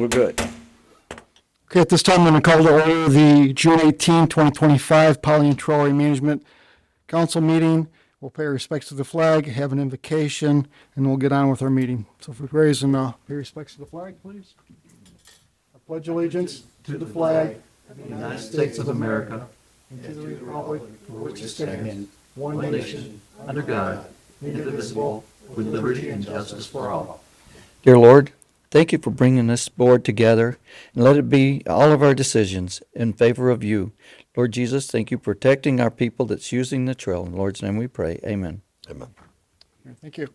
We're good. Okay, at this time, I'm going to call to order the June 18, 2025 Poly and Trolley Management Council meeting. We'll pay respects to the flag, have an invocation, and we'll get on with our meeting. So if we raise and pay respects to the flag, please. I pledge allegiance to the flag of the United States of America, and to the republic for which it stands, one one nation, nation, under God, indivisible, with liberty and justice for all. Dear Lord, thank you for bringing this board together, and let it be all of our decisions in favor of you. Lord Jesus, thank you for protecting our people that's using the trail. In the Lord's name we pray. Amen. Amen. Thank you.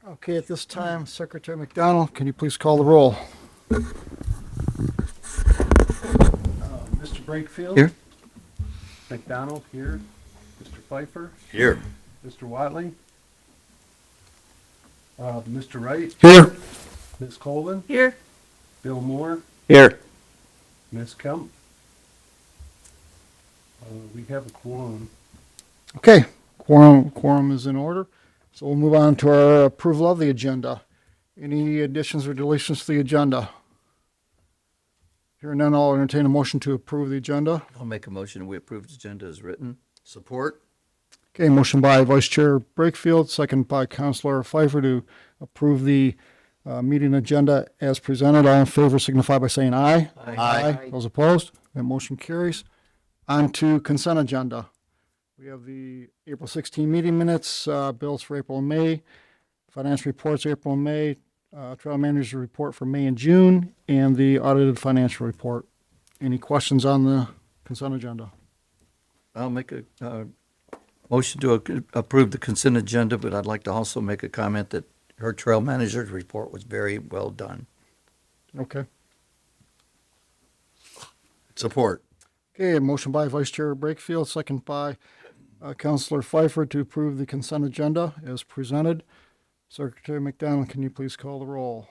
Okay, at this time, Secretary McDonald, can you please call the roll? Mr. Brakefield? Here. McDonald here. Mr. Pfeiffer? Here. Mr. Watley? Mr. Wright? Here. Ms. Colvin? Here. Bill Moore? Here. Ms. Kemp? We have a quorum. Okay, quorum is in order. So we'll move on to our approval of the agenda. Any additions or deletions to the agenda? Hearing none, I'll entertain a motion to approve the agenda. I'll make a motion we approve the agenda as written. Support? Okay, motion by Vice Chair Brakefield, second by Councilor Pfeiffer to approve the meeting agenda as presented. All in favor signify by saying aye. Aye. Those opposed? That motion carries. On to consent agenda. We have the April 16 meeting minutes, bills for April and May, financial reports April and May, trail manager report for May and June, and the audited financial report. Any questions on the consent agenda? I'll make a motion to approve the consent agenda, but I'd like to also make a comment that her trail manager's report was very well done. Okay. Support. Okay, a motion by Vice Chair Brakefield, second by Councilor Pfeiffer to approve the consent agenda as presented. Secretary McDonald, can you please call the roll?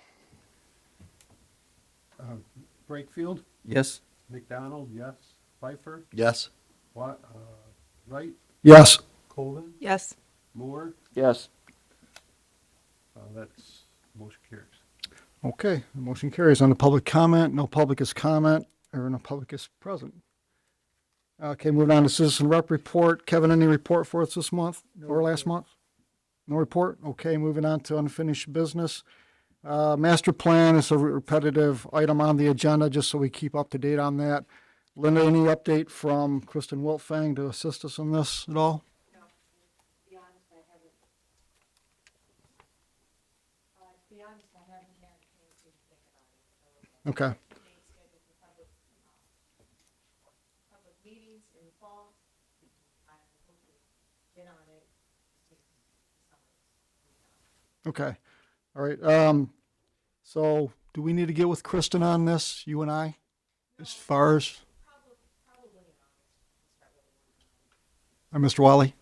Brakefield? Yes? McDonald, yes. Pfeiffer? Yes. Wright? Yes. Colvin? Yes. Moore? Yes. That's motion carries. Okay, the motion carries. On the public comment, no public is comment, or no public is present. Okay, moving on to citizen rep report. Kevin, any report for us this month or last month? No report? Okay, moving on to unfinished business. Master plan is a repetitive item on the agenda, just so we keep up to date on that. Linda, any update from Kristen Wiltfang to assist us in this at all? No, to be honest, I haven't. To be honest, I haven't had a chance to think about it. So Okay, date scheduled for public meetings in the fall. I hope to get on it. Take the summer. okay. All right, so do we need to get with Kristen on this, you and I? As far as, Probably in August. Start really working on it. Mr. Wiley?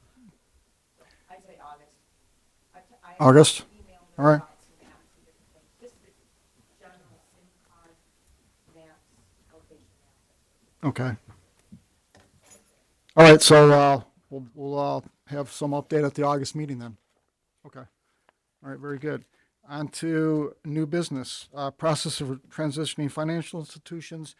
I'd say August. I August? emailed All right. about some maps and different things. Just the general SIM card maps, location maps. Okay. All right, so we'll have some update at the August meeting then. Okay. All right, very good. On to new business, process of transitioning financial institutions.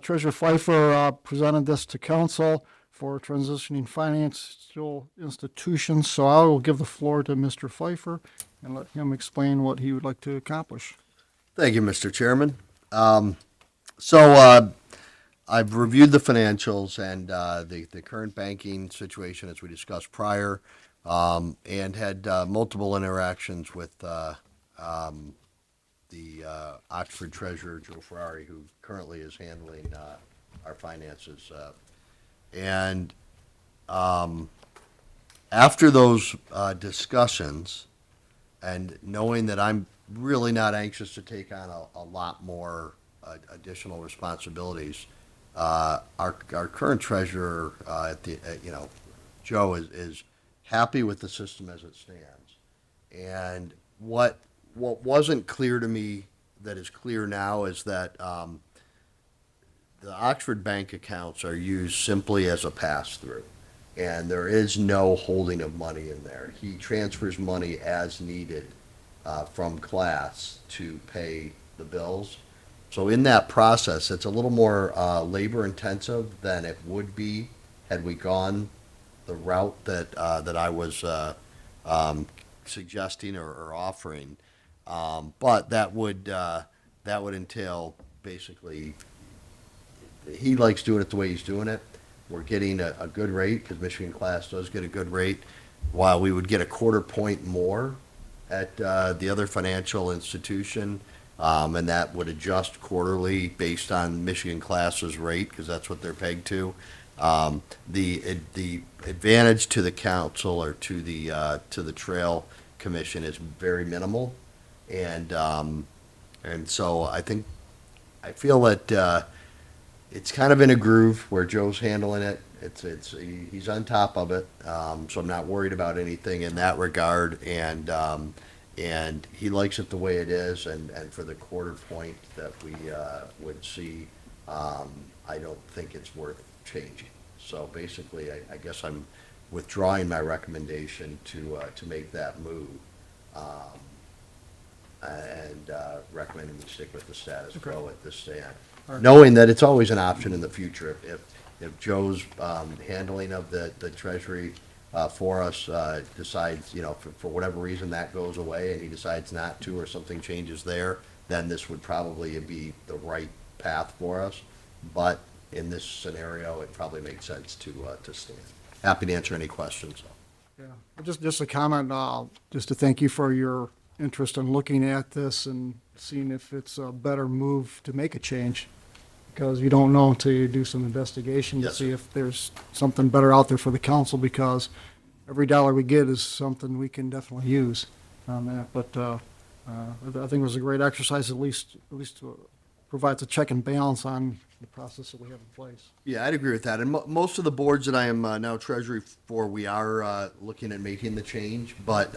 Treasurer Pfeiffer presented this to council for transitioning financial institutions, so I will give the floor to Mr. Pfeiffer and let him explain what he would like to accomplish. Thank you, Mr. Chairman. I've reviewed the financials and the current banking situation as we discussed prior, and had multiple interactions with the Oxford Treasurer, Joe Ferrari, who currently is handling our finances. After those discussions, and knowing that I'm really not anxious to take on a lot more additional responsibilities, our current treasurer, Joe, is happy with the system as it stands. And what wasn't clear to me that is clear now is that the Oxford Bank accounts are used simply as a pass-through, and there is no holding of money in there. He transfers money as needed from class to pay the bills. So in that process, it's a little more labor intensive than it would be had we gone the route that I was suggesting or offering. But that would entail basically, he likes doing it the way he's doing it. We're getting a good rate, because Michigan Class does get a good rate, while we would get a quarter point more at the other financial institution. And that would adjust quarterly based on Michigan Class's rate, because that's what they're pegged to. The advantage to the council or to the Trail Commission is very minimal. And so I feel that it's kind of in a groove where Joe's handling it. He's on top of it. So I'm not worried about anything in that regard. And he likes it the way it is, and for the quarter point that we would see, I don't think it's worth changing. So basically, I guess I'm withdrawing my recommendation to make that move, and recommending we stick with the status quo at this stand, knowing that it's always an option in the future. If Joe's handling of the treasury for us decides, for whatever reason that goes away and he decides not to, or something changes there, then this would probably be the right path for us. But in this scenario, it probably makes sense to stand. Happy to answer any questions. Yeah, just a comment, just to thank you for your interest in looking at this and seeing if it's a better move to make a change. Because you don't know until you do some investigation to Yes, see sir. if there's something better out there for the council, because every dollar we get is something we can definitely use on that. But I think it was a great exercise, at least to provides a check and balance on the process that we have in place. Yeah, I'd agree with that. And most of the boards that I am now treasury for, we are looking at making the change. But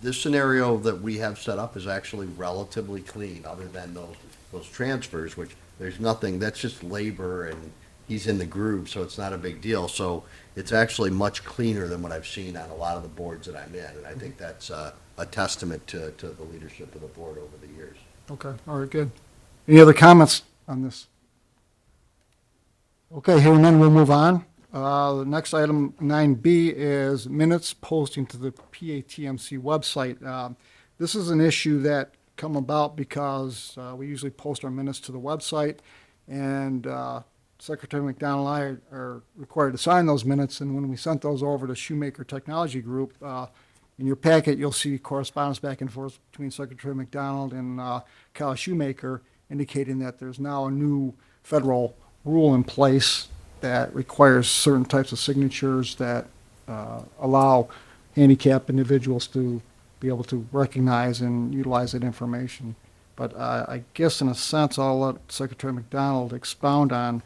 this scenario that we have set up is actually relatively clean, other than those transfers, which there's nothing, that's just labor, and he's in the groove, so it's not a big deal. So it's actually much cleaner than what I've seen on a lot of the boards that I'm in. And I think that's a testament to the leadership of the board over the years. Okay, all right, good. Any other comments on this? Okay, hearing none, we'll move on. The next item, 9B, is minutes posting to the PATMC website. This is an issue that come about because we usually post our minutes to the website, and Secretary McDonald and I are required to sign those minutes, and when we sent those over to Shoemaker Technology Group, in your packet, you'll see correspondence back and forth between Secretary McDonald and Kyle Shoemaker, indicating that there's now a new federal rule in place that requires certain types of signatures that allow handicapped individuals to be able to recognize and utilize that information. But I guess in a sense, I'll let Secretary McDonald expound on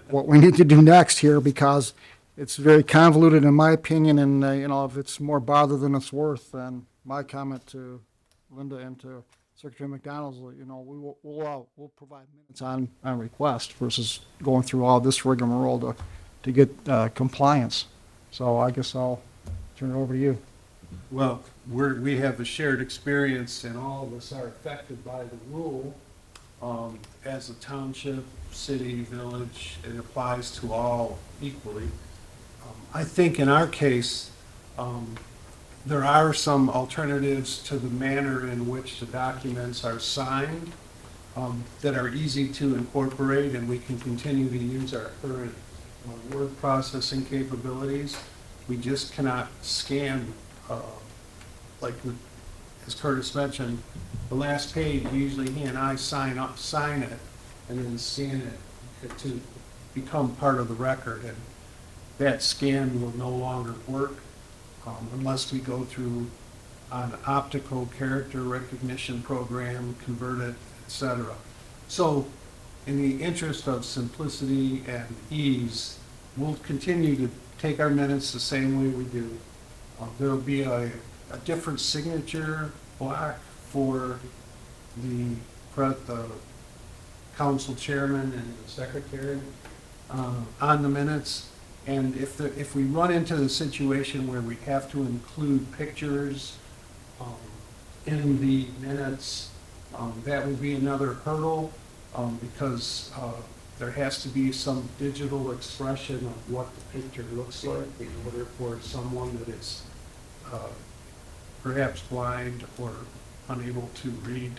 what we need to do next here, because it's very convoluted in my opinion, and if it's more bother than it's worth, then my comment to Linda and to Secretary McDonald's, we'll provide minutes on request versus going through all this rigmarole to get compliance. So I guess I'll turn it over to you. Well, we have a shared experience, and all of us are affected by the rule. As a township, city, village, it applies to all equally. I think in our case, there are some alternatives to the manner in which the documents are signed that are easy to incorporate, and we can continue to use our current word processing capabilities. We just cannot scan, as Curtis mentioned, the last page, usually he and I sign it, and then scan it to become part of the record. And that scan will no longer work unless we go through an optical character recognition program, convert it, etc. So in the interest of simplicity and ease, we'll continue to take our minutes the same way we do. There'll be a different signature block for the council chairman and the secretary on the minutes. And if we run into the situation where we have to include pictures in the minutes, That would be another hurdle, because there has to be some digital expression of what the picture looks like in order for someone that is perhaps blind or unable to read,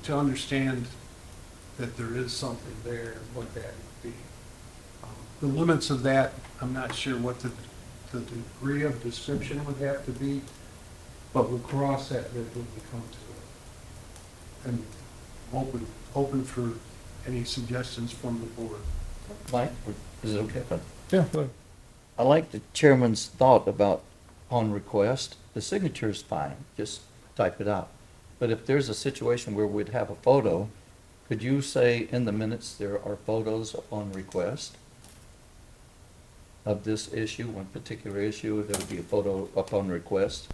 to understand that there is something there and what that would be. The limits of that, I'm not sure what the degree of description would have to be, but we'll cross that bridge when we come to it. And open for any suggestions from the board. Mike, is it okay? Yeah. I like the chairman's thought about upon request. The signature is fine, just type it out. But if there's a situation where we'd have a photo, could you say in the minutes there are photos upon request of this issue, one particular issue, there would be a photo upon request?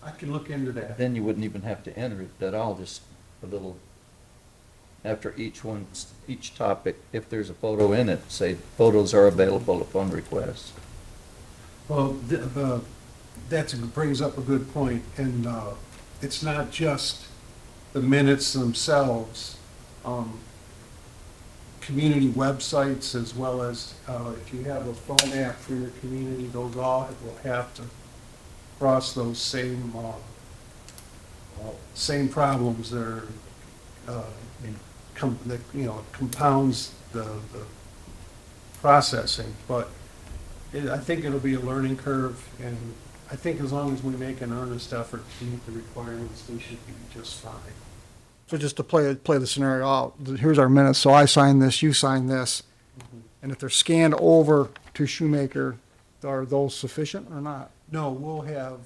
I can look into that. Then you wouldn't even have to enter it at all, just a little, after each topic, if there's a photo in it, say photos are available upon request. Well, that brings up a good point, and it's not just the minutes themselves. Community websites, as well as if you have a phone app for your community, those all will have to cross those same problems that are compounds the processing. But I think it'll be a learning curve, and I think as long as we make an earnest effort to meet the requirements, we should be just fine. So just to play the scenario out, here's our minutes. So I sign this, you sign this. And if they're scanned over to Shoemaker, are those sufficient or not? No, we'll have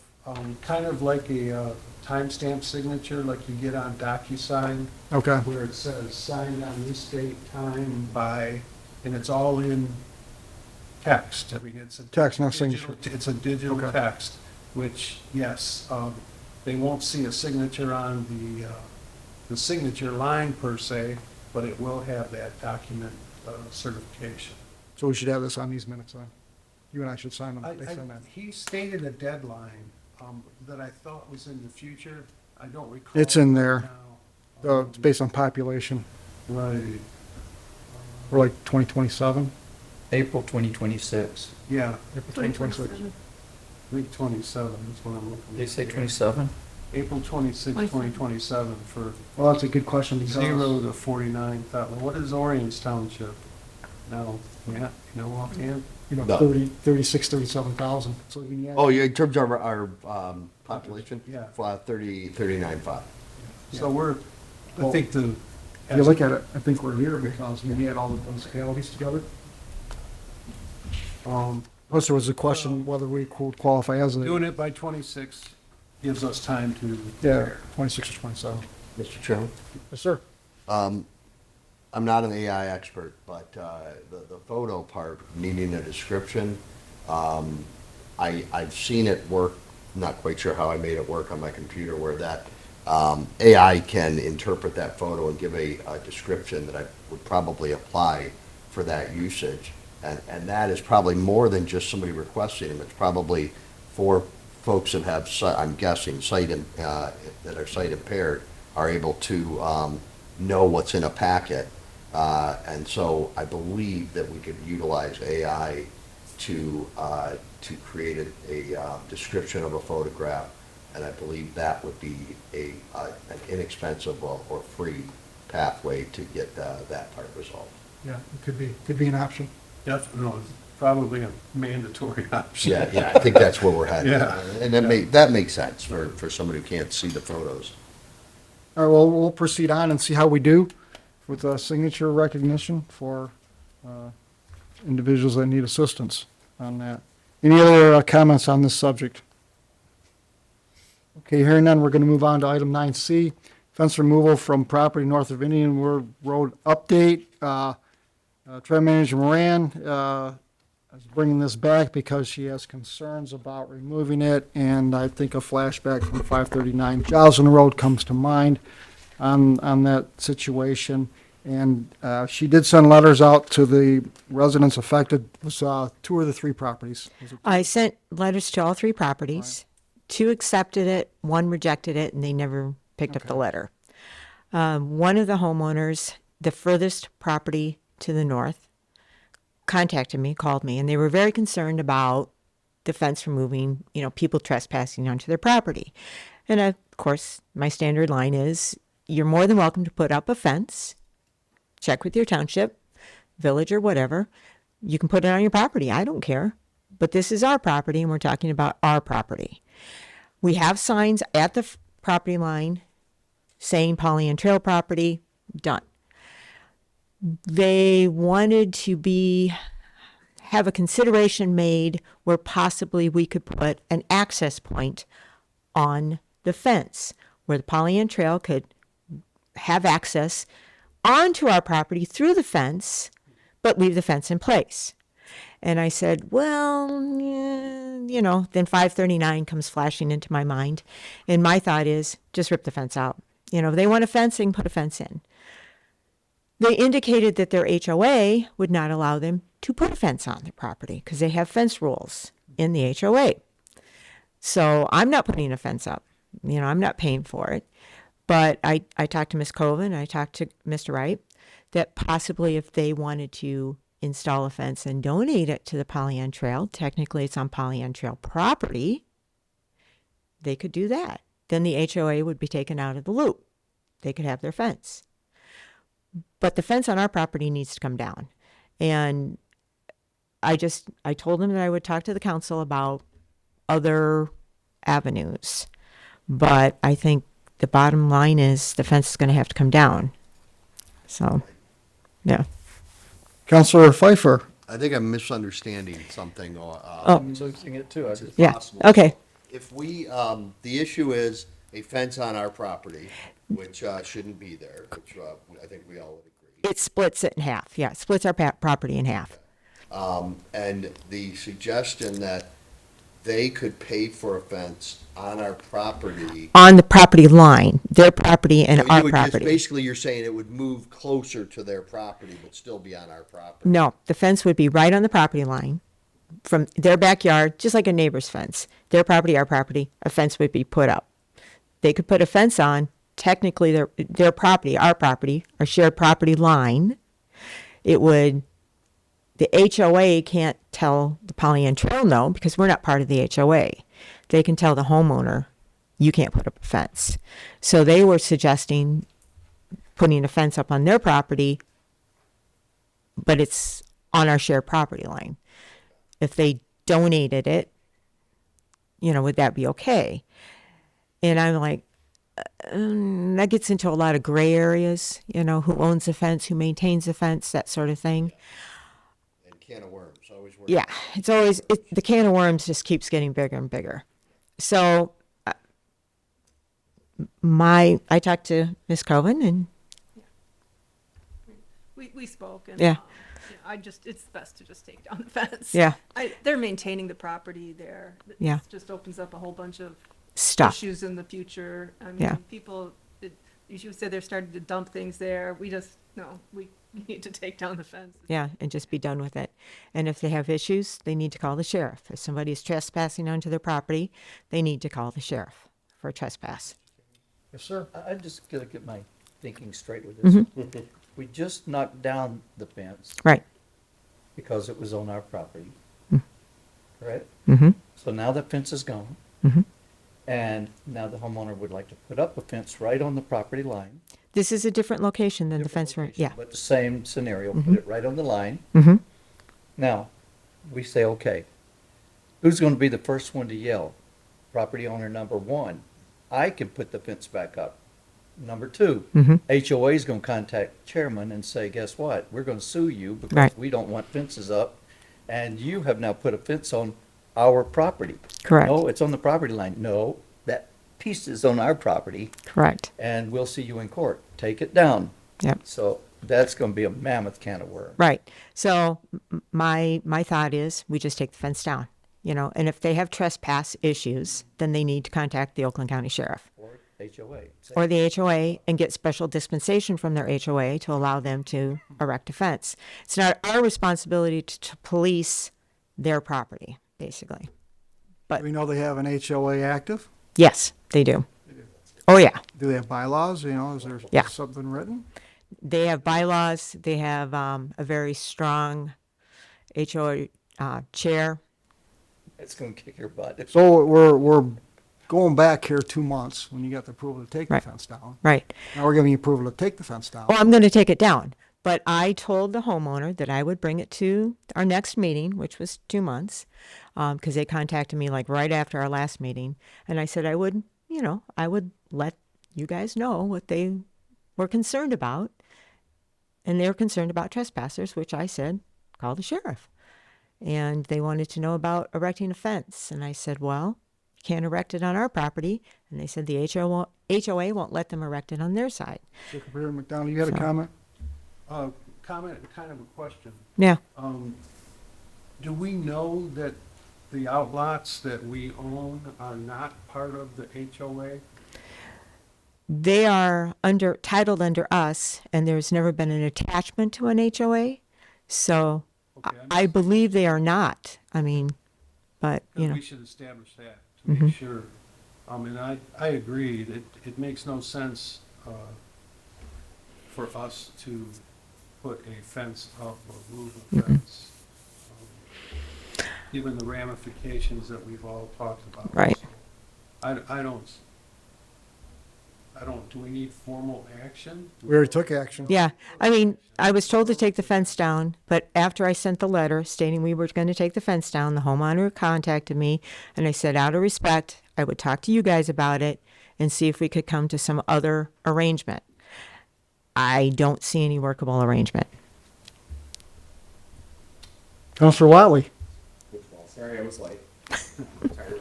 kind of like a timestamp signature like you get on DocuSign, Okay. where it says signed on this date, time, by, and it's all in text. I mean, it's a Text, no digital- signature. It's a digital Okay. text, which, yes, they won't see a signature on the signature line per se, but it will have that document certification. So we should have this on these minutes then? You and I should sign them. They sign that. He stated a deadline that I thought was in the future. I don't recall. It's in right there. now. It's based on population. Right, We're like 2027? April 2026. yeah, April 2026. I think 27 is what I'm looking at. They say 27? April 26, 2027 for Well, that's a good question because 0 to 49,000. What is Orion's Township? No, yeah, you know offhand? you know, No. 36, 37,000. So you can add- Oh, yeah, in terms of our population? Yeah. 39.5. So we're, I Well, think the. If you look at it, I think we're here because we had all the municipalities together. Plus, there was a question whether we could qualify as a, Doing it by 26 gives us time to. yeah, 26 or 27. Mr. Chairman? Yes, sir. I'm not an AI expert, but the photo part, needing a description, I've seen it work, not quite sure how I made it work on my computer, where that AI can interpret that photo and give a description that I would probably apply for that usage. And that is probably more than just somebody requesting them. It's probably for folks that have, I'm guessing, that are sight impaired, are able to know what's in a packet. And so I believe that we could utilize AI to create a description of a photograph. And I believe that would be an inexpensive or free pathway to get that part resolved. Yeah, it could be an option. Definitely, probably a mandatory option. Yeah, I think that's where we're headed. Yeah. And that makes sense for somebody who can't see the photos. All right, well, we'll proceed on and see how we do with signature recognition for individuals that need assistance on that. Any other comments on this subject? Okay, hearing none, we're going to move on to item 9C, fence removal from property north of Indian Road update. Traffic Manager Moran is bringing this back because she has concerns about removing it, and I think a flashback from 539 Joslin Road comes to mind on that situation. And she did send letters out to the residents affected. It was 2 of the 3 properties. Was it- I sent letters to all 3 properties. 2 accepted it, 1 rejected it, and they never picked up the Okay. letter. One of the homeowners, the furthest property to the north, contacted me, called me, and they were very concerned about the fence removing, people trespassing onto their property. And of course, my standard line is, you're more than welcome to put up a fence, check with your township, village, or whatever. You can put it on your property. I don't care. But this is our property, and we're talking about our property. We have signs at the property line saying Polly Ann Trail property, done. They wanted to have a consideration made where possibly we could put an access point on the fence where the Polly Ann Trail could have access onto our property through the fence, but leave the fence in place. And I said, well, yeah, then 539 comes flashing into my mind. And my thought is, just rip the fence out. If they want a fence, they can put a fence in. They indicated that their HOA would not allow them to put a fence on their property because they have fence rules in the HOA. So I'm not putting a fence up. I'm not paying for it. But I talked to Ms. Coven, I talked to Mr. Wright, that possibly if they wanted to install a fence and donate it to the Polly Ann Trail, technically it's on Polly Ann Trail property, they could do that. Then the HOA would be taken out of the loop. They could have their fence. But the fence on our property needs to come down. And I told them that I would talk to the council about other avenues. But I think the bottom line is the fence is going to have to come down. So, yeah. Counselor Pfeiffer. I think I'm misunderstanding something. I'm losing it too. Yeah. Possible. Okay. If we, the issue is a fence on our property, which shouldn't be there, which I think we all would agree. It splits it in half. Yeah. It splits our property in half. And the suggestion that they could pay for a fence on our property. On the property line, their property and So you our would just- property. Basically, you're saying it would move closer to their property, but still be on our property. No, the fence would be right on the property line from their backyard, just like a neighbor's fence. Their property, our property, a fence would be put up. They could put a fence on, technically their property, our shared property line. The HOA can't tell the Polly Ann Trail no, because we're not part of the HOA. They can tell the homeowner, you can't put up a fence. So they were suggesting putting a fence up on their property, but it's on our shared property line. If they donated it, would that be okay? And I'm like, that gets into a lot of gray areas, who owns the fence, who maintains the fence, that sort of thing. And can of worms, always works. Yeah, it's always, the can of worms just keeps getting bigger and bigger. So I talked to Ms. Coven and We spoke and Yeah. it's best to just take down the fence. Yeah. They're maintaining the property there. Yeah. It just opens up a whole bunch of stuff. issues in the future. I mean, Yeah. people, you said they're starting to dump things there. We need to take down the fence. Yeah, and just be done with it. And if they have issues, they need to call the sheriff. If somebody is trespassing onto their property, they need to call the sheriff for trespass. Yes, sir. I just gotta get my thinking straight with this. We just knocked down the fence Right. because it was on our property. Right? Mm-hmm. So now the fence is gone. Mhm. And now the homeowner would like to put up a fence right on the property line. This is a different location than the Different fence. Where, location, yeah. But the same scenario, put it right on the line. Mm-hmm. Now, we say, okay, who's gonna be the first one to yell? Property owner number one, I can put the fence back up. Number two, HOA is gonna contact chairman and say, guess what? We're gonna sue you because Right. we don't want fences up, and you have now put a fence on our property. Correct. No, it's on the property line. No, that piece is on our property, Correct. and we'll see you in court. Take it down. Yep. So that's gonna be a mammoth can of worms. Right. So my thought is we just take the fence down, and if they have trespass issues, then they need to contact the Oakland County Sheriff Or HOA. or the HOA and get special dispensation from their HOA to allow them to erect a fence. It's not our responsibility to police their property, basically. Do we know they have an HOA active? Yes, they do. Oh, yeah. Do they have bylaws, you know, is there Yeah. something written? They have bylaws. They have a very strong HOA chair. It's gonna kick your butt. So we're going back here 2 months when you got the approval to take the Right. fence down. Right. Now we're giving you approval to take the fence down. Well, I'm going to take it down. But I told the homeowner that I would bring it to our next meeting, which was 2 months, because they contacted me like right after our last meeting. And I said I would, I would let you guys know what they were concerned about. And they were concerned about trespassers, which I said, call the sheriff. And they wanted to know about erecting a fence. And I said, well, you can't erect it on our property. And they said the HOA won't let them erect it on their side. Supervisor McDonald, you had a So- comment? Comment and kind of a question. Yeah. Do we know that the outlots that we own are not part of the HOA? They are titled under us, and there's never been an attachment to an HOA. So Okay, I believe they are not. I mean, but, Because we should establish that to make sure. And I agree that it makes no sense for us to put a fence up or move a fence. Given the ramifications that we've all talked about. Right. So I don't, do we need formal action? We already took action. yeah, I mean, I was told to take the fence down, but after I sent the letter stating we were going to take the fence down, the homeowner contacted me, and I said, out of respect, I would talk to you guys about it and see if we could come to some other arrangement. I don't see any workable arrangement. Counselor Watley? Football. Sorry, I was late. Tired.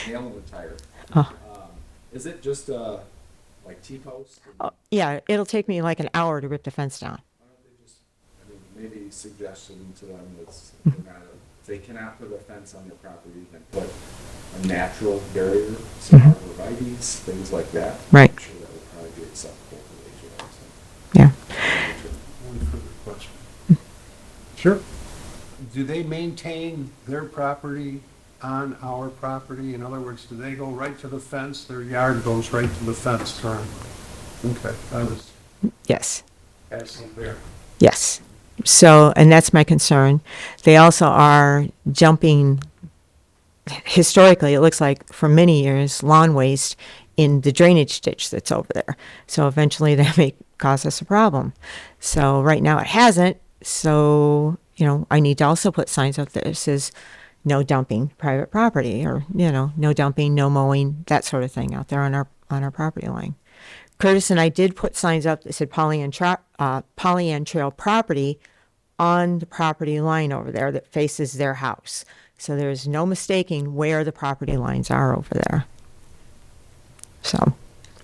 Nailing the tire. Oh. Is it just like T-post? Oh, yeah, it'll take me like an hour to rip the fence down. Why don't they just, maybe suggestion to them that's they're not if they cannot put a fence on their property, then put a natural barrier, some arborvitaes, things like that. Right. I'm sure that would probably be acceptable for the HOA. Yeah. One further question. Sure. Do they maintain their property on our property? In other words, do they go right to the fence? Their yard goes right to the fence currently? Okay, I was Yes. asking there. Yes. So, and that's my concern. They also are jumping, historically, it looks like for many years, lawn waste in the drainage ditch that's over there. So eventually that may cause us a problem. So right now it hasn't. So, I need to also put signs up that says no dumping private property, or, no dumping, no mowing, that sort of thing out there on our property line. Curtis and I did put signs up that said Pollyant Trail property on the property line over there that faces their house. So there's no mistaking where the property lines are over there. So,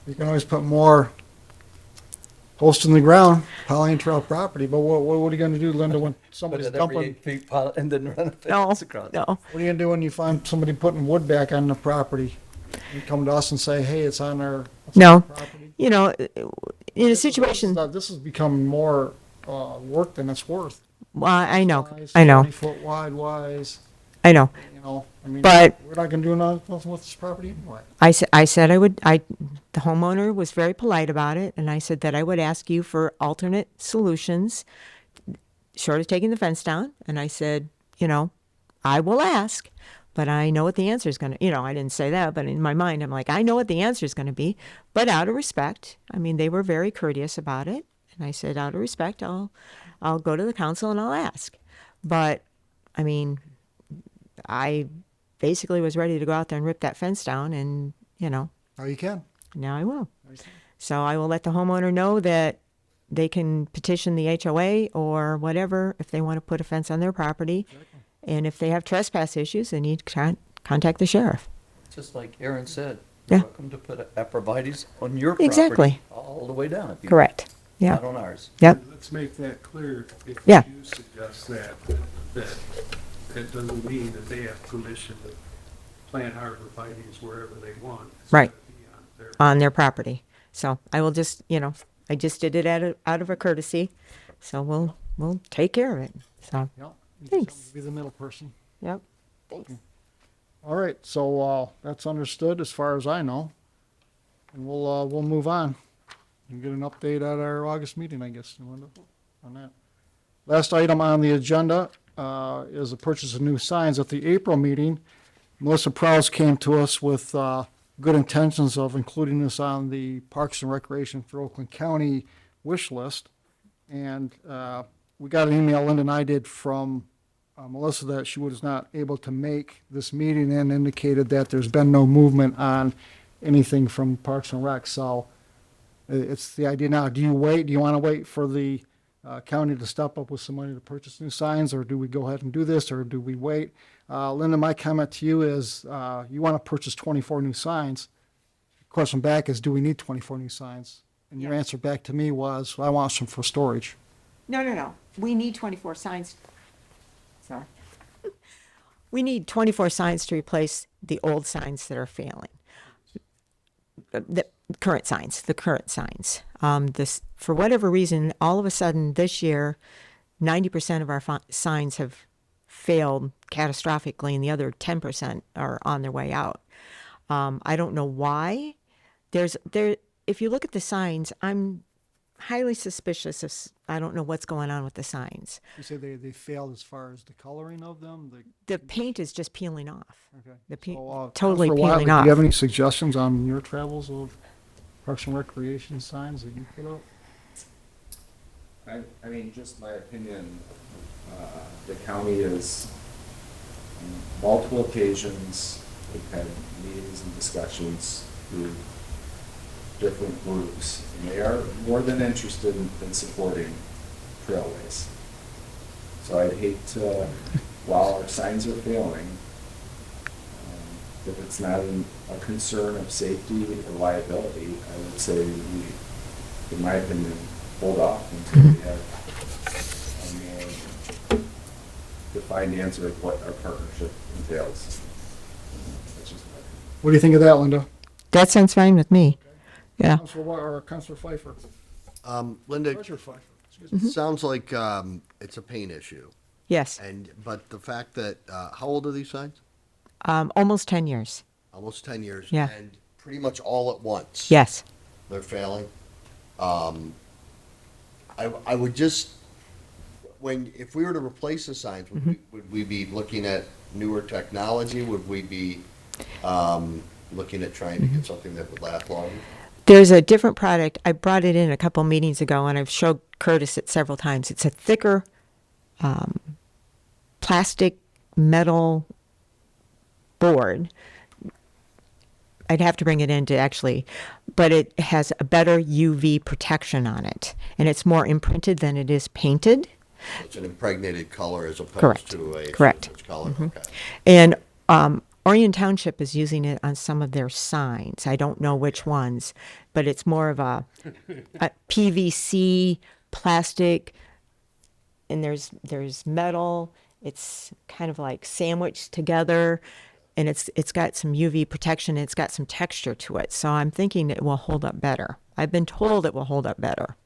You can always put more posts in the ground, Pollyant Trail property, but what are you gonna do, Linda, when somebody's dumping? And then run a no, fence across. no. What are you gonna do when you find somebody putting wood back on the property? You come to us and say, hey, it's on our No. property? In a situation, This has become more, work than it's worth. well, I know, Size, I know, 20-foot wise, I know. But- we're not gonna do nothing with this property anyway. I said the homeowner was very polite about it, and I said that I would ask you for alternate solutions, short of taking the fence down. And I said, I will ask, but I know what the answer is going to, I didn't say that, but in my mind, I'm like, I know what the answer is going to be. But out of respect, they were very courteous about it. And I said, out of respect, I'll go to the council and I'll ask. But, I basically was ready to go out there and rip that fence down, and, Oh, you can. now I will. So I will let the homeowner know that they can petition the HOA or whatever if they want to put a fence on their property. And if they have trespass issues, they need to contact the sheriff. Just like Aaron said, Yeah. you're welcome to put aprovites on your property. Exactly. All the way down. If you Correct. Yeah. Not on ours. Yep. Let's make that clear. If Yeah. you suggest that doesn't mean that they have permission to plant arborvitae's wherever they want. It's Right. gotta be on their- On their property. So I will just, I just did it out of a courtesy. So we'll take care of it. So, Yep. You Thanks. just have to Be the middle person. yep. Thanks. All right, so, that's understood as far as I know. And we'll move on and get an update at our August meeting, I guess, Linda, on that. Last item on the agenda is the purchase of new signs. At the April meeting, Melissa Prowse came to us with good intentions of including this on the Parks and Recreation for Oakland County wish list. And we got an email, Linda and I did, from Melissa that she was not able to make this meeting and indicated that there's been no movement on anything from Parks and Rec. So it's the idea now. Do you wait? Do you want to wait for the county to step up with some money to purchase new signs, or do we go ahead and do this, or do we wait? Linda, my comment to you is you want to purchase 24 new signs. The question back is, do we need 24 new signs? And your answer back to me was, well, I want some for storage. No. We need 24 signs. Sorry. We need 24 signs to replace the old signs that are failing. The current signs. For whatever reason, all of a sudden this year, 90% of our signs have failed catastrophically, and the other 10% are on their way out. I don't know why. If you look at the signs, I'm highly suspicious of. I don't know what's going on with the signs. You say they failed as far as the coloring of them? The paint is just peeling off. Okay. The paint So, totally Counselor Wiley, peeling off. do you have any suggestions on your travels of Parks and Recreation signs that you put up? I mean, just my opinion, the county is, on multiple occasions, we've had meetings and discussions with different groups, and they are more than interested in supporting trailways. So I'd hate to, while our signs are failing, if it's not a concern of safety or liability, I would say we, in my opinion, hold off until we have a more defined answer of what our partnership entails. That's just my opinion. What do you think of that, Linda? That sounds fine with me. Yeah. Counselor Pfeiffer? Linda, Treasurer Pfeiffer. it sounds like it's a paint issue. Yes. But the fact that, how old are these signs? Almost 10 years. Almost 10 years. Yeah. And pretty much all at once. Yes. They're failing. I would just, if we were to replace the signs, would we be looking at newer technology? Would we be looking at trying to get something that would last longer? There's a different product. I brought it in a couple meetings ago, and I've showed Curtis it several times. It's a thicker plastic metal board. I'd have to bring it in to actually, but it has a better UV protection on it, and it's more imprinted than it is painted. It's an impregnated color as opposed Correct. to a Correct. surface color. Okay. And Orion Township is using it on some of their signs. I don't know which ones, but it's more of a PVC plastic, and there's metal. It's kind of like sandwiched together, and it's got some UV protection. It's got some texture to it, so I'm thinking it will hold up better. I've been told it will hold up better.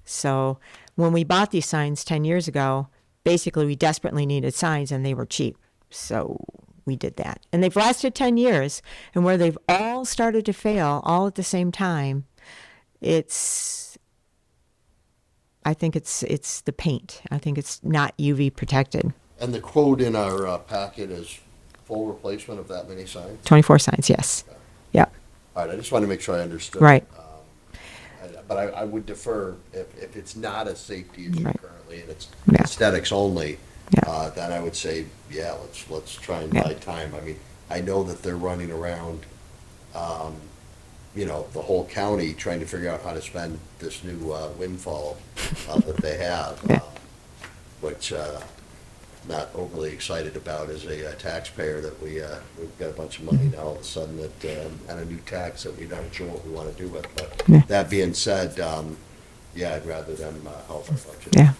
So when we bought these signs 10 years ago, basically we desperately needed signs, and they were cheap. So we did that. And they've lasted 10 years, and where they've all started to fail all at the same time, I think it's the paint. I think it's not UV protected. And the quote in our packet is full replacement of that many signs? 24 signs, yes. Yeah, All right, I just want to make sure I understood. Right. But I would defer, if it's not a safety issue Right. currently and it's Yeah. aesthetics only, Yeah. then I would say, yeah, let's try and Yeah. buy time. I mean, I know that they're running around, the whole county trying to figure out how to spend this new windfall that they have, Yeah. which not overly excited about as a taxpayer that we've got a bunch of money now all of a sudden that, and a new tax that we're not sure what we want to do with. But Yeah. that being said, yeah, I'd rather them help our budget. yeah.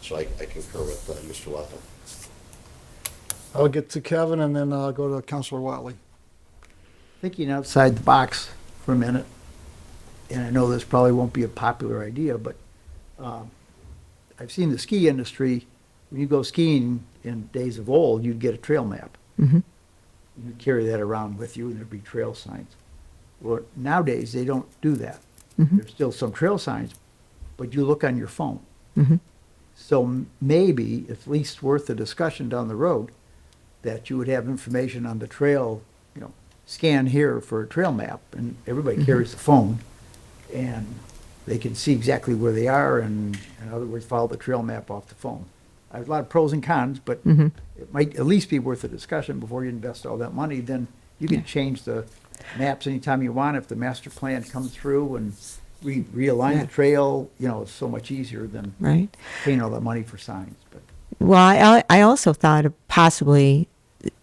So I concur with Mr. Watson. I'll get to Kevin and then I'll go to Counselor Watley. Thinking outside the box for a minute, and I know this probably won't be a popular idea, but I've seen the ski industry, when you go skiing in days of old, you'd get a trail map. Mhm. You'd carry that around with you and there'd be trail signs. Well, nowadays, they don't do that. There's still some trail signs, but you look on your phone. So maybe it's at least worth a discussion down the road that you would have information on the trail, you know, scan here for a trail map, and everybody carries the phone, and they can see exactly where they are, and in other words, follow the trail map off the phone. There's a lot of pros and cons, but it might at least be worth a discussion before you invest all that money. Then you can change the maps anytime you want. If the master plan comes through and realign the trail, you know, it's so much easier than Right. paying all that money for signs. But Well, I also thought of possibly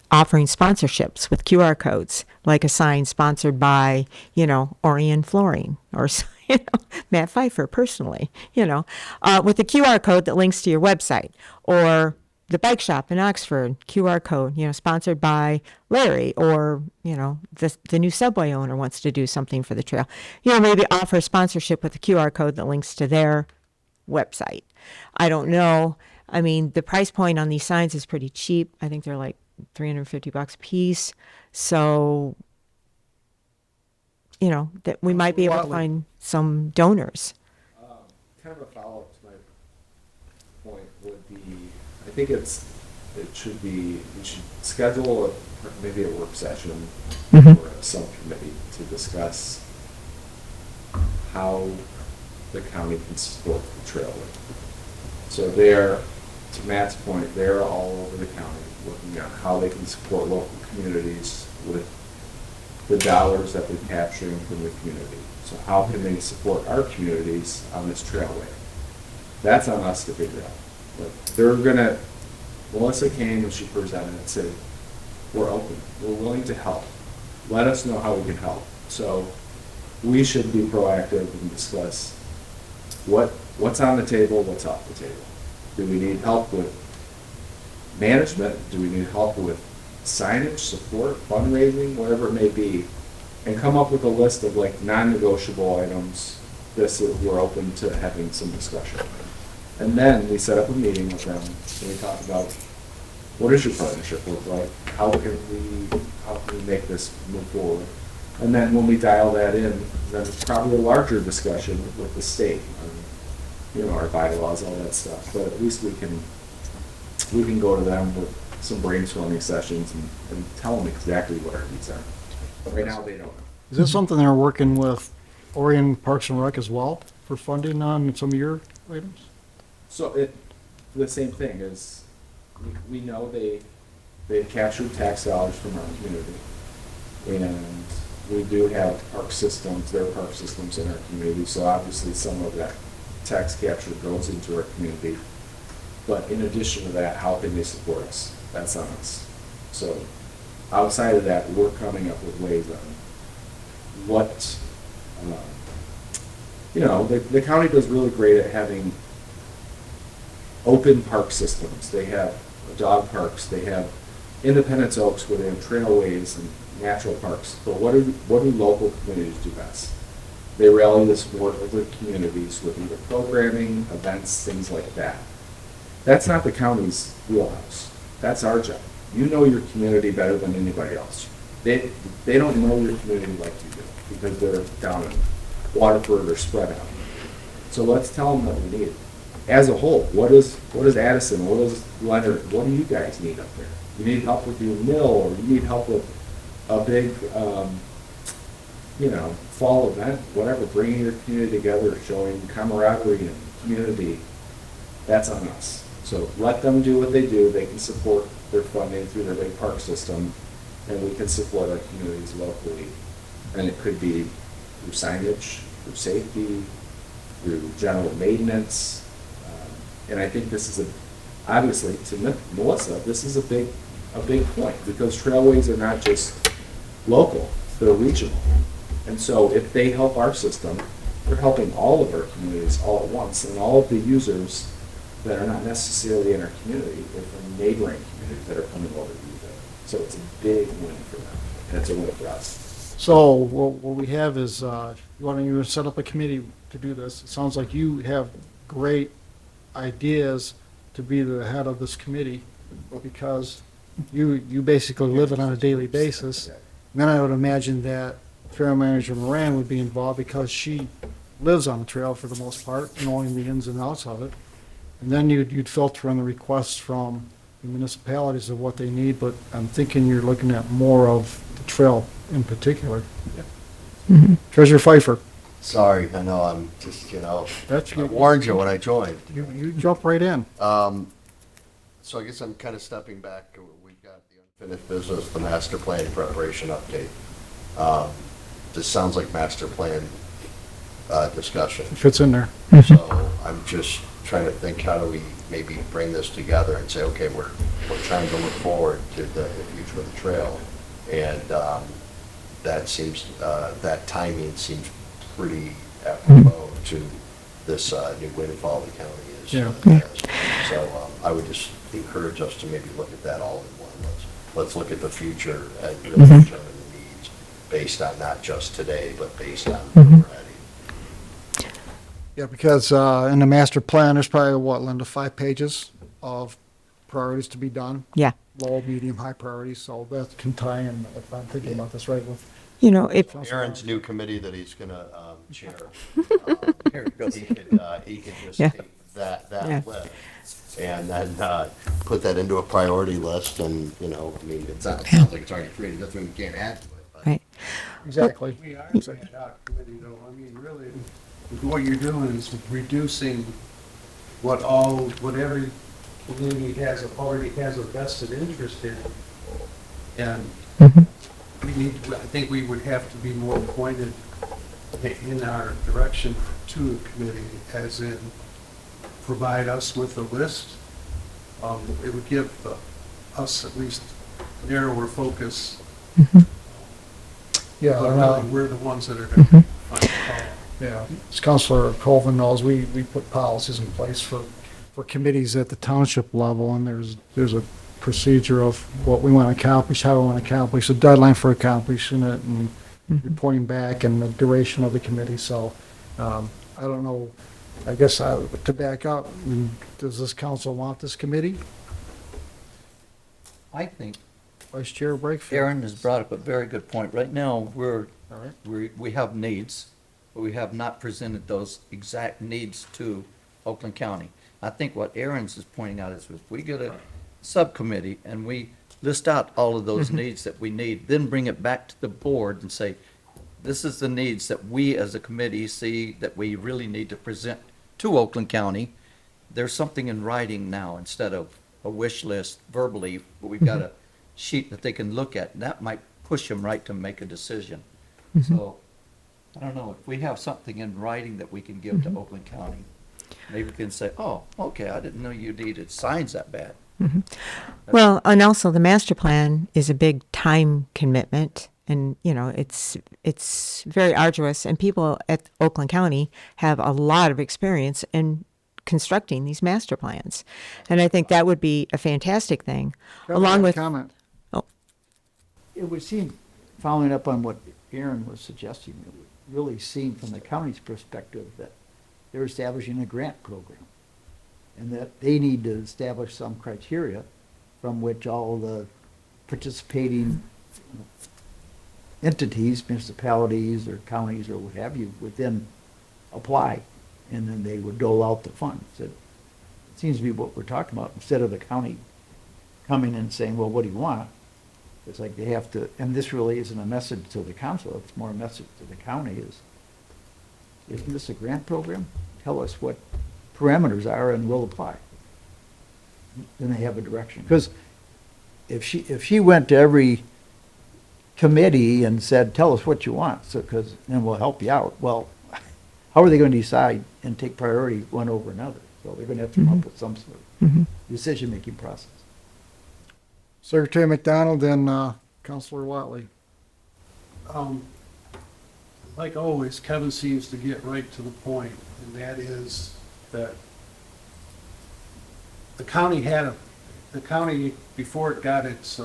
offering sponsorships with QR codes, like a sign sponsored by, you know, Orion Flooring or, you know, Matt Pfeiffer personally, you know, with a QR code that links to your website, or the bike shop in Oxford, QR code, you know, sponsored by Larry, or, you know, the new Subway owner wants to do something for the trail. You know, maybe offer a sponsorship with a QR code that links to their website. I don't know. I mean, the price point on these signs is pretty cheap. I think they're like $350 a piece. So, you know, that we might be able to find some donors. Kind of a follow-up to my point would be, I think we should schedule maybe a work session or a subcommittee to discuss how the county can support the trailway. So they're, to Matt's point, they're all over the county looking at how they can support local communities with the dollars that they're capturing from the community. So how can they support our communities on this trailway? That's on us to figure out. But Melissa came and she presented and said, we're open, we're willing to help. Let us know how we can help. So we should be proactive and discuss what's on the table, what's off the table. Do we need help with management? Do we need help with signage, support, fundraising, whatever it may be? And come up with a list of like non-negotiable items. We're open to having some discussion. And then we set up a meeting with them and we talk about what does your partnership look like? How can we make this move forward? And then when we dial that in, then it's probably a larger discussion with the state on, you know, our bylaws, all that stuff. But at least we can go to them with some brainstorming sessions and tell them exactly what our needs are. But right now, they don't. Is this something they're working with Orion Parks and Rec as well for funding on some of your items? So the same thing is, we know they've captured tax dollars from our community. And we do have park systems, there are park systems in our community, so obviously some of that tax capture goes into our community. But in addition to that, how can they support us? That's on us. So outside of that, we're coming up with ways on what, you know, the county does really great at having open park systems. They have dog parks, they have Independence Oaks where they have trailways and natural parks. But what do local communities do best? They rally the support of the communities with either programming, events, things like that. That's not the county's wheelhouse. That's our job. You know your community better than anybody else. They don't know your community like you do because they're down in Waterford or spread out. So let's tell them what we need. As a whole, what is Addison, what is Leonard, what do you guys need up there? You need help with your mill, or you need help with a big, fall event, whatever, bringing your community together, showing camaraderie and community. That's on us. So let them do what they do. They can support their funding through their big park system, and we can support our communities locally. And it could be through signage, through safety, through general maintenance. And I think this is obviously, to Melissa, this is a big point, because trailways are not just local, they're regional. And so if they help our system, they're helping all of our communities all at once, and all of the users that are not necessarily in our community, they're from neighboring communities that are coming over to use it. So it's a big win for them, and it's a win for us. So what we have is, you want to set up a committee to do this. It sounds like you have great ideas to be the head of this committee, because you basically live it on a daily basis. And then I would imagine that trail manager Moran would be involved because she lives on the trail for the most part, knowing the ins and outs of it. And then you'd filter on the requests from the municipalities of what they need, but I'm thinking you're looking at more of the trail in particular. Treasurer Pfeiffer, Sorry, I know, I'm just, that's, I warned you when I joined. you jump right in. So I guess I'm kind of stepping back. We've got the unfinished business, the master plan preparation update. This sounds like master plan discussion. Fits in there. So I'm just trying to think, how do we maybe bring this together and say, okay, we're trying to look forward to the future of the trail. And that seems, that timing seems pretty apropos to this new windfall the county is. Yeah. Has. So I would just encourage us to maybe look at that all in one. Let's look at the future and really determine the needs based on not just today, but based on where we're heading. Yeah, because in the master plan, there's probably, what, Linda, 5 pages of priorities to be done? Yeah. Low, medium, high priorities, so that can tie in, if I'm thinking about this right, with. You know, if, Aaron's new committee that he's gonna chair. He could just Yeah. take that Yeah. list and then put that into a priority list and, I mean, it sounds like it's already created, that's when you can't add to it. But right. Exactly. We are an ad hoc committee though, I mean, really, what you're doing is reducing what every community already has a vested interest in. And I think we would have to be more pointed in our direction to a committee, as in provide us with a list. It would give us at least narrower focus. Yeah, But no, really, we're the ones that are going to find the call. yeah, as Counselor Colvin knows, we put policies in place for committees at the township level, and there's a procedure of what we want to accomplish, how we want to accomplish, a deadline for accomplishing it, and reporting back, and the duration of the committee, so, I don't know, I guess to back up, does this council want this committee? I think Vice Chair Brakefield? Aaron has brought up a very good point. Right now, All right. we have needs, but we have not presented those exact needs to Oakland County. I think what Aaron's is pointing out is if we get a subcommittee and we list out all of those needs that we need, then bring it back to the board and say, this is the needs that we as a committee see that we really need to present to Oakland County. There's something in writing now instead of a wish list verbally, but we've got a sheet that they can look at, and that might push them right to make a decision. So, I don't know, if we have something in writing that we can give to Oakland County, maybe we can say, oh, okay, I didn't know you needed signs that bad. Well, and also the master plan is a big time commitment, and it's very arduous, and people at Oakland County have a lot of experience in constructing these master plans, and I think that would be a fantastic thing, along with. Comment. It would seem, following up on what Aaron was suggesting, it would really seem from the county's perspective that they're establishing a grant program, and that they need to establish some criteria from which all the participating entities, municipalities or counties or what have you, would then apply, and then they would dole out the funds. It seems to be what we're talking about, instead of the county coming and saying, well, what do you want? It's like they have to, and this really isn't a message to the council, it's more a message to the county is, isn't this a grant program? Tell us what parameters are and we'll apply. Then they have a direction. Because if she went to every committee and said, tell us what you want, so, because then we'll help you out, well, how are they going to decide and take priority one over another? So they're going to have to come up with some sort of decision-making process. Secretary McDonald and Counselor Watley. Like always, Kevin seems to get right to the point, and that is that the county, before it got its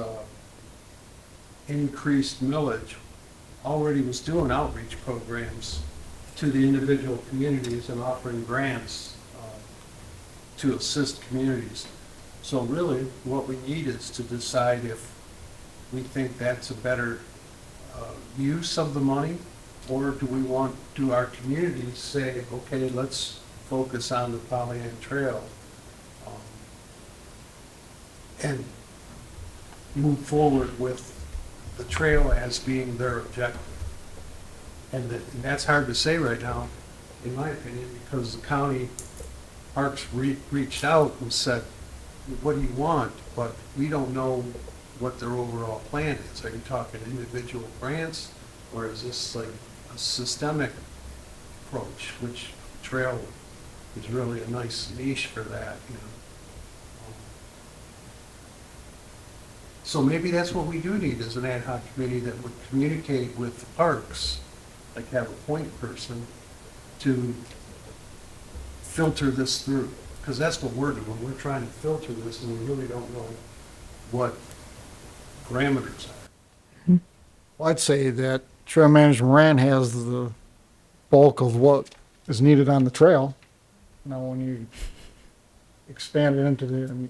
increased millage, already was doing outreach programs to the individual communities and offering grants to assist communities. So really, what we need is to decide if we think that's a better use of the money? Or do our communities say, okay, let's focus on the Pollyant Trail? And move forward with the trail as being their objective. And that's hard to say right now, in my opinion, because the county parks reached out and said, what do you want? But we don't know what their overall plan is. Are you talking individual grants, or is this like a systemic approach, which trail is really a nice niche for that, you know? So maybe that's what we do need, is an ad hoc committee that would communicate with the parks, like have a point person to filter this through. Because that's what we're doing, we're trying to filter this, and we really don't know what parameters are. Well, I'd say that Trail Management Rand has the bulk of what is needed on the trail. Now, when you expand it into the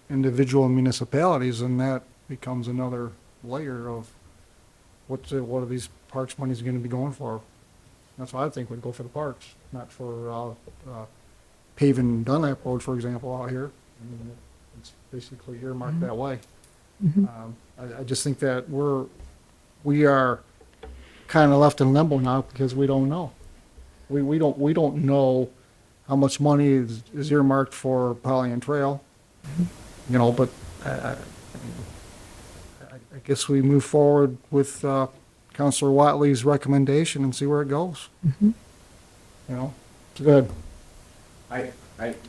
individual municipalities, and that becomes another layer of what are these parks monies going to be going for. That's why I think we'd go for the parks, not for paving Dunlap Road, for example, out here. I mean, it's basically earmarked that way. I just think that we are kind of left in limbo now because we don't know. We don't know how much money is earmarked for Pollyant Trail. You know, but I guess we move forward with Councilor Watley's recommendation and see where it goes. You know, it's good. I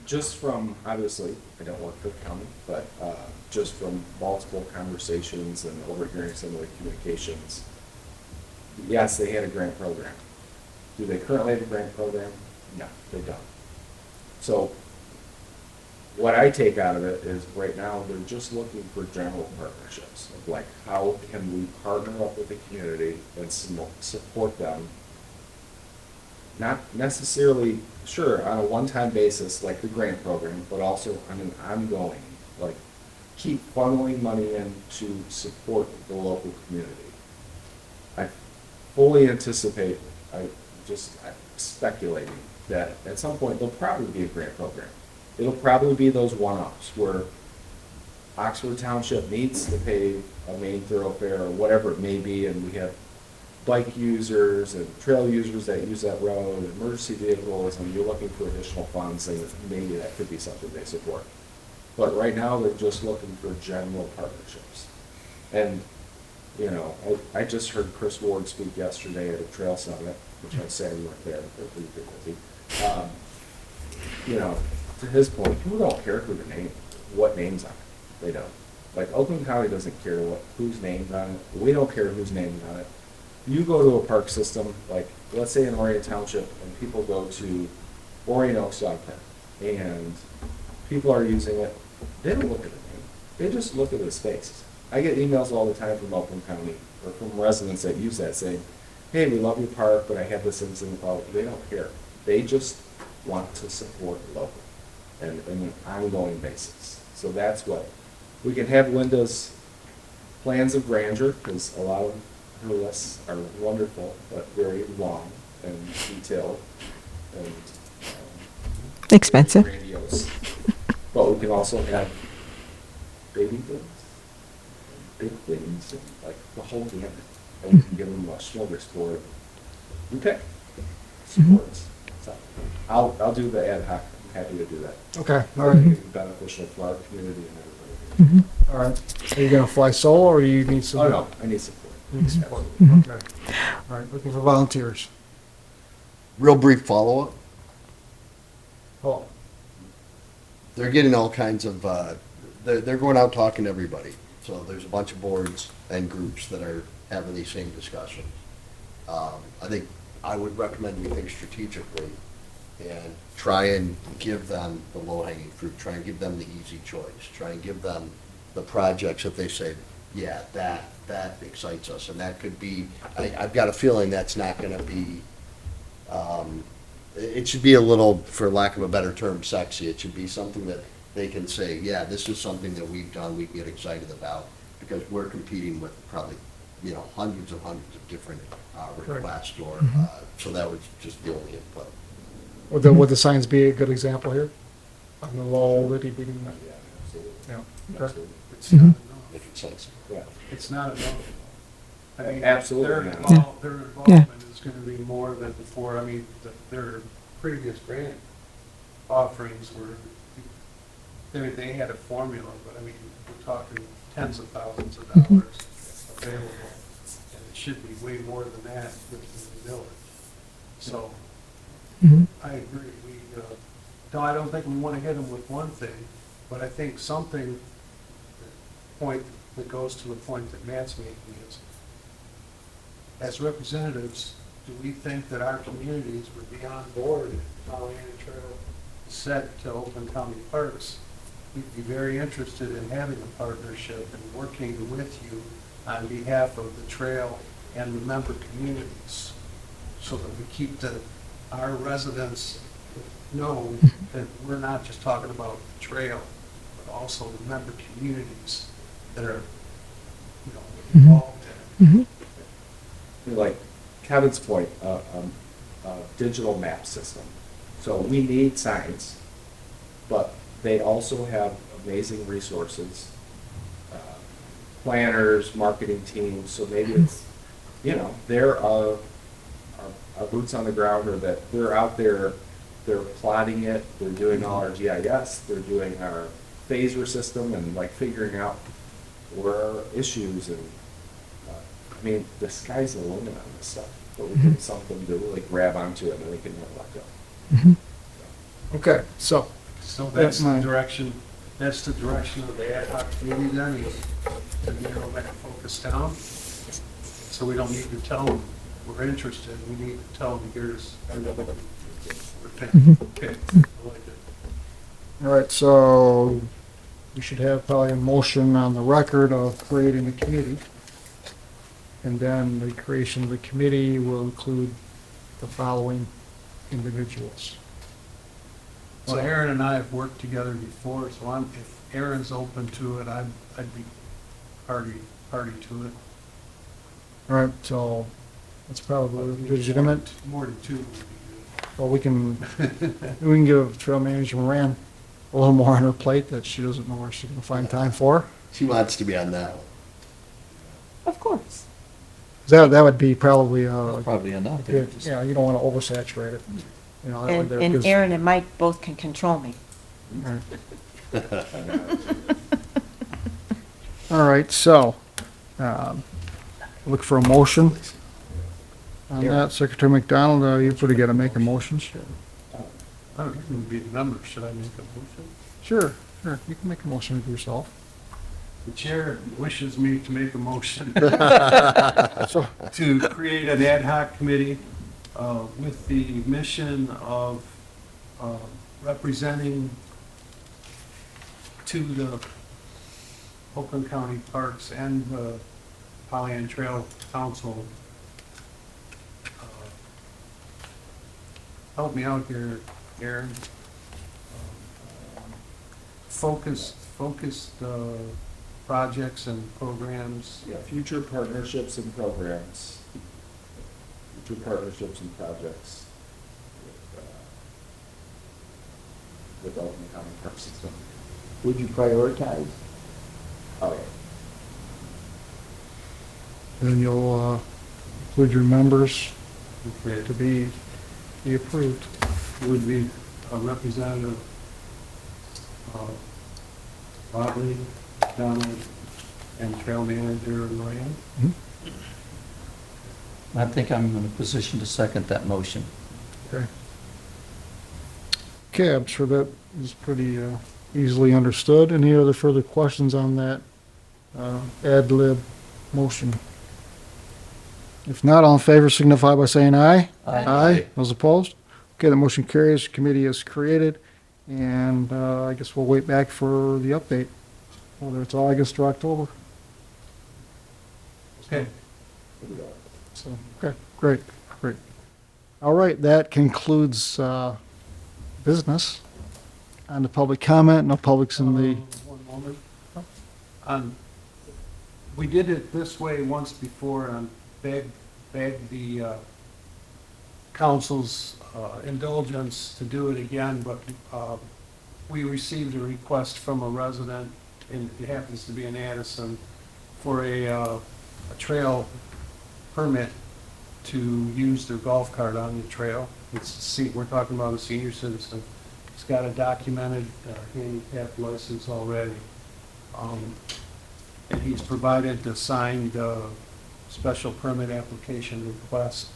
just from, obviously, I don't work for the county, but just from multiple conversations and overhearing some of the communications, yes, they had a grant program. Do they currently have a grant program? No, they don't. So what I take out of it is right now they're just looking for general partnerships of like how can we partner up with the community and support them, not necessarily sure on a one-time basis like the grant program, but also on an ongoing, like keep funneling money in to support the local community. I fully anticipate, I'm speculating that at some point there'll probably be a grant program. It'll probably be those one-offs where Oxford Township needs to pave a main thoroughfare or whatever it may be, and we have bike users and trail users that use that road, emergency vehicles, and you're looking for additional funds, and maybe that could be something they support. But right now, they're just looking for general partnerships. And, you know, I just heard Chris Ward speak yesterday at a trail summit, which I say we weren't there, but we were busy. You know, to his point, people don't care who what names on it. They don't. Like Oakland County doesn't care whose name's on it. We don't care whose name's on it. You go to a park system, like let's say in Orion Township, and people go to Orion Oaks Dog Park, and people are using it. They don't look at the name. They just look at the space. I get emails all the time from Oakland County or from residents that use that saying, "Hey, we love your park, but I have this incident." Well, they don't care. They just want to support local and on an ongoing basis. So that's what we can have. Linda's plans of grandeur, because a lot of her lists are wonderful, but very long and detailed and Expensive. grandiose. But we can also have baby things, big things, and like the whole gamut. And we can give them a smorgasbord. Okay. Supports. So I'll do the ad hoc. I'm happy to do that. Okay, all I right, think it's beneficial for our community and everybody. all right. Are you gonna fly solo, or do you need some? Oh, no, I need support. You need support. Absolutely. Okay. All right, looking for volunteers. Real brief follow-up. Oh, They're getting all kinds of, they're going out talking to everybody. So there's a bunch of boards and groups that are having these same discussions. I think I would recommend we think strategically and try and give them the low-hanging fruit, try and give them the easy choice, try and give them the projects that they say, yeah, that excites us. And that could be, I've got a feeling that's not gonna be, it should be a little, for lack of a better term, sexy. It should be something that they can say, yeah, this is something that we've done, we get excited about, because we're competing with probably hundreds and hundreds of different requests, or, so that was just the only input. Would the signs be a good example here? On the wall, that he being, Yeah, absolutely. yeah. Okay. Absolutely. It's not enough. Making sense. Yeah. It's not enough. I mean, Absolutely Their not. their involvement is gonna be more than before. I mean, their previous grant offerings were, they had a formula, but I mean, we're talking tens of thousands of dollars available. And it should be way more than that with the village. So, I agree. No, I don't think we wanna hit them with one thing, but I think something, point that goes to the point that Matt's making is, as representatives, do we think that our communities would be on board if Pollyanna Trail is set to Oakland County Parks? We'd be very interested in having a partnership and working with you on behalf of the trail and the member communities, so that we keep our residents know that we're not just talking about the trail, but also the member communities that are, involved in it. Like Kevin's point, a digital map system. So we need signs, but they also have amazing resources, planners, marketing teams, so maybe it's, there are boots on the ground, or that they're out there, they're plotting it, they're doing all our GIS, they're doing our phaser system, and like figuring out where are issues, and I mean, the sky's the limit on this stuff, but we give them something to really grab onto it, and they can never let go. Okay, so, So that's Yeah, the direction, that's the direction of the ad hoc committee then, is to narrow that focus down. So we don't need to tell them we're interested, we need to tell them here's what we're thinking. Okay, I like it. all right, so we should have probably a motion on the record of creating a committee. And then the creation of the committee will include the following individuals. So Aaron and I have worked together before, so if Aaron's open to it, I'd be party to it. All right, so that's probably legitimate. More than two would be good. Well, we can give Trail Manager Moran a little more on her plate that she doesn't know where she's gonna find time for. She wants to be on that one. Of course. That would be probably, Probably enough. yeah, you don't wanna oversaturate it. You know, that way And, there, and 'cause- Aaron and Mike both can control me. All right, so, look for a motion on that. Secretary McDonald, you pretty gotta make a motion. I don't even be the member, should I make a motion? Sure, you can make a motion of yourself. The chair wishes me to make a motion So, to create an ad hoc committee with the mission of representing to the Oakland County Parks and the Pollyanna Trail Council. Help me out here, Aaron. Focused projects and programs. Yeah, future partnerships and programs, future partnerships and projects with Oakland County Park System. Would you prioritize? Oh, yeah. then you'll, include your members Okay. to be approved. Would be a representative, Botley, Donald, and trail manager Moran. I think I'm in a position to second that motion. Okay, I'm sure that is pretty, easily understood. Any other further questions on that, ad lib motion? If not, all in favor signify by saying aye. Aye. Those opposed? Okay, the motion carries, committee is created, and, I guess we'll wait back for the update, whether it's August or October. Okay. So, okay, great. All right, that concludes, business. On the public comment, no public's in the, One moment. On We did it this way once before and begged the council's indulgence to do it again, but we received a request from a resident, and it happens to be in Addison, for a trail permit to use their golf cart on the trail. We're talking about a senior citizen. He's got a documented handicap license already. And he's provided the signed special permit application request.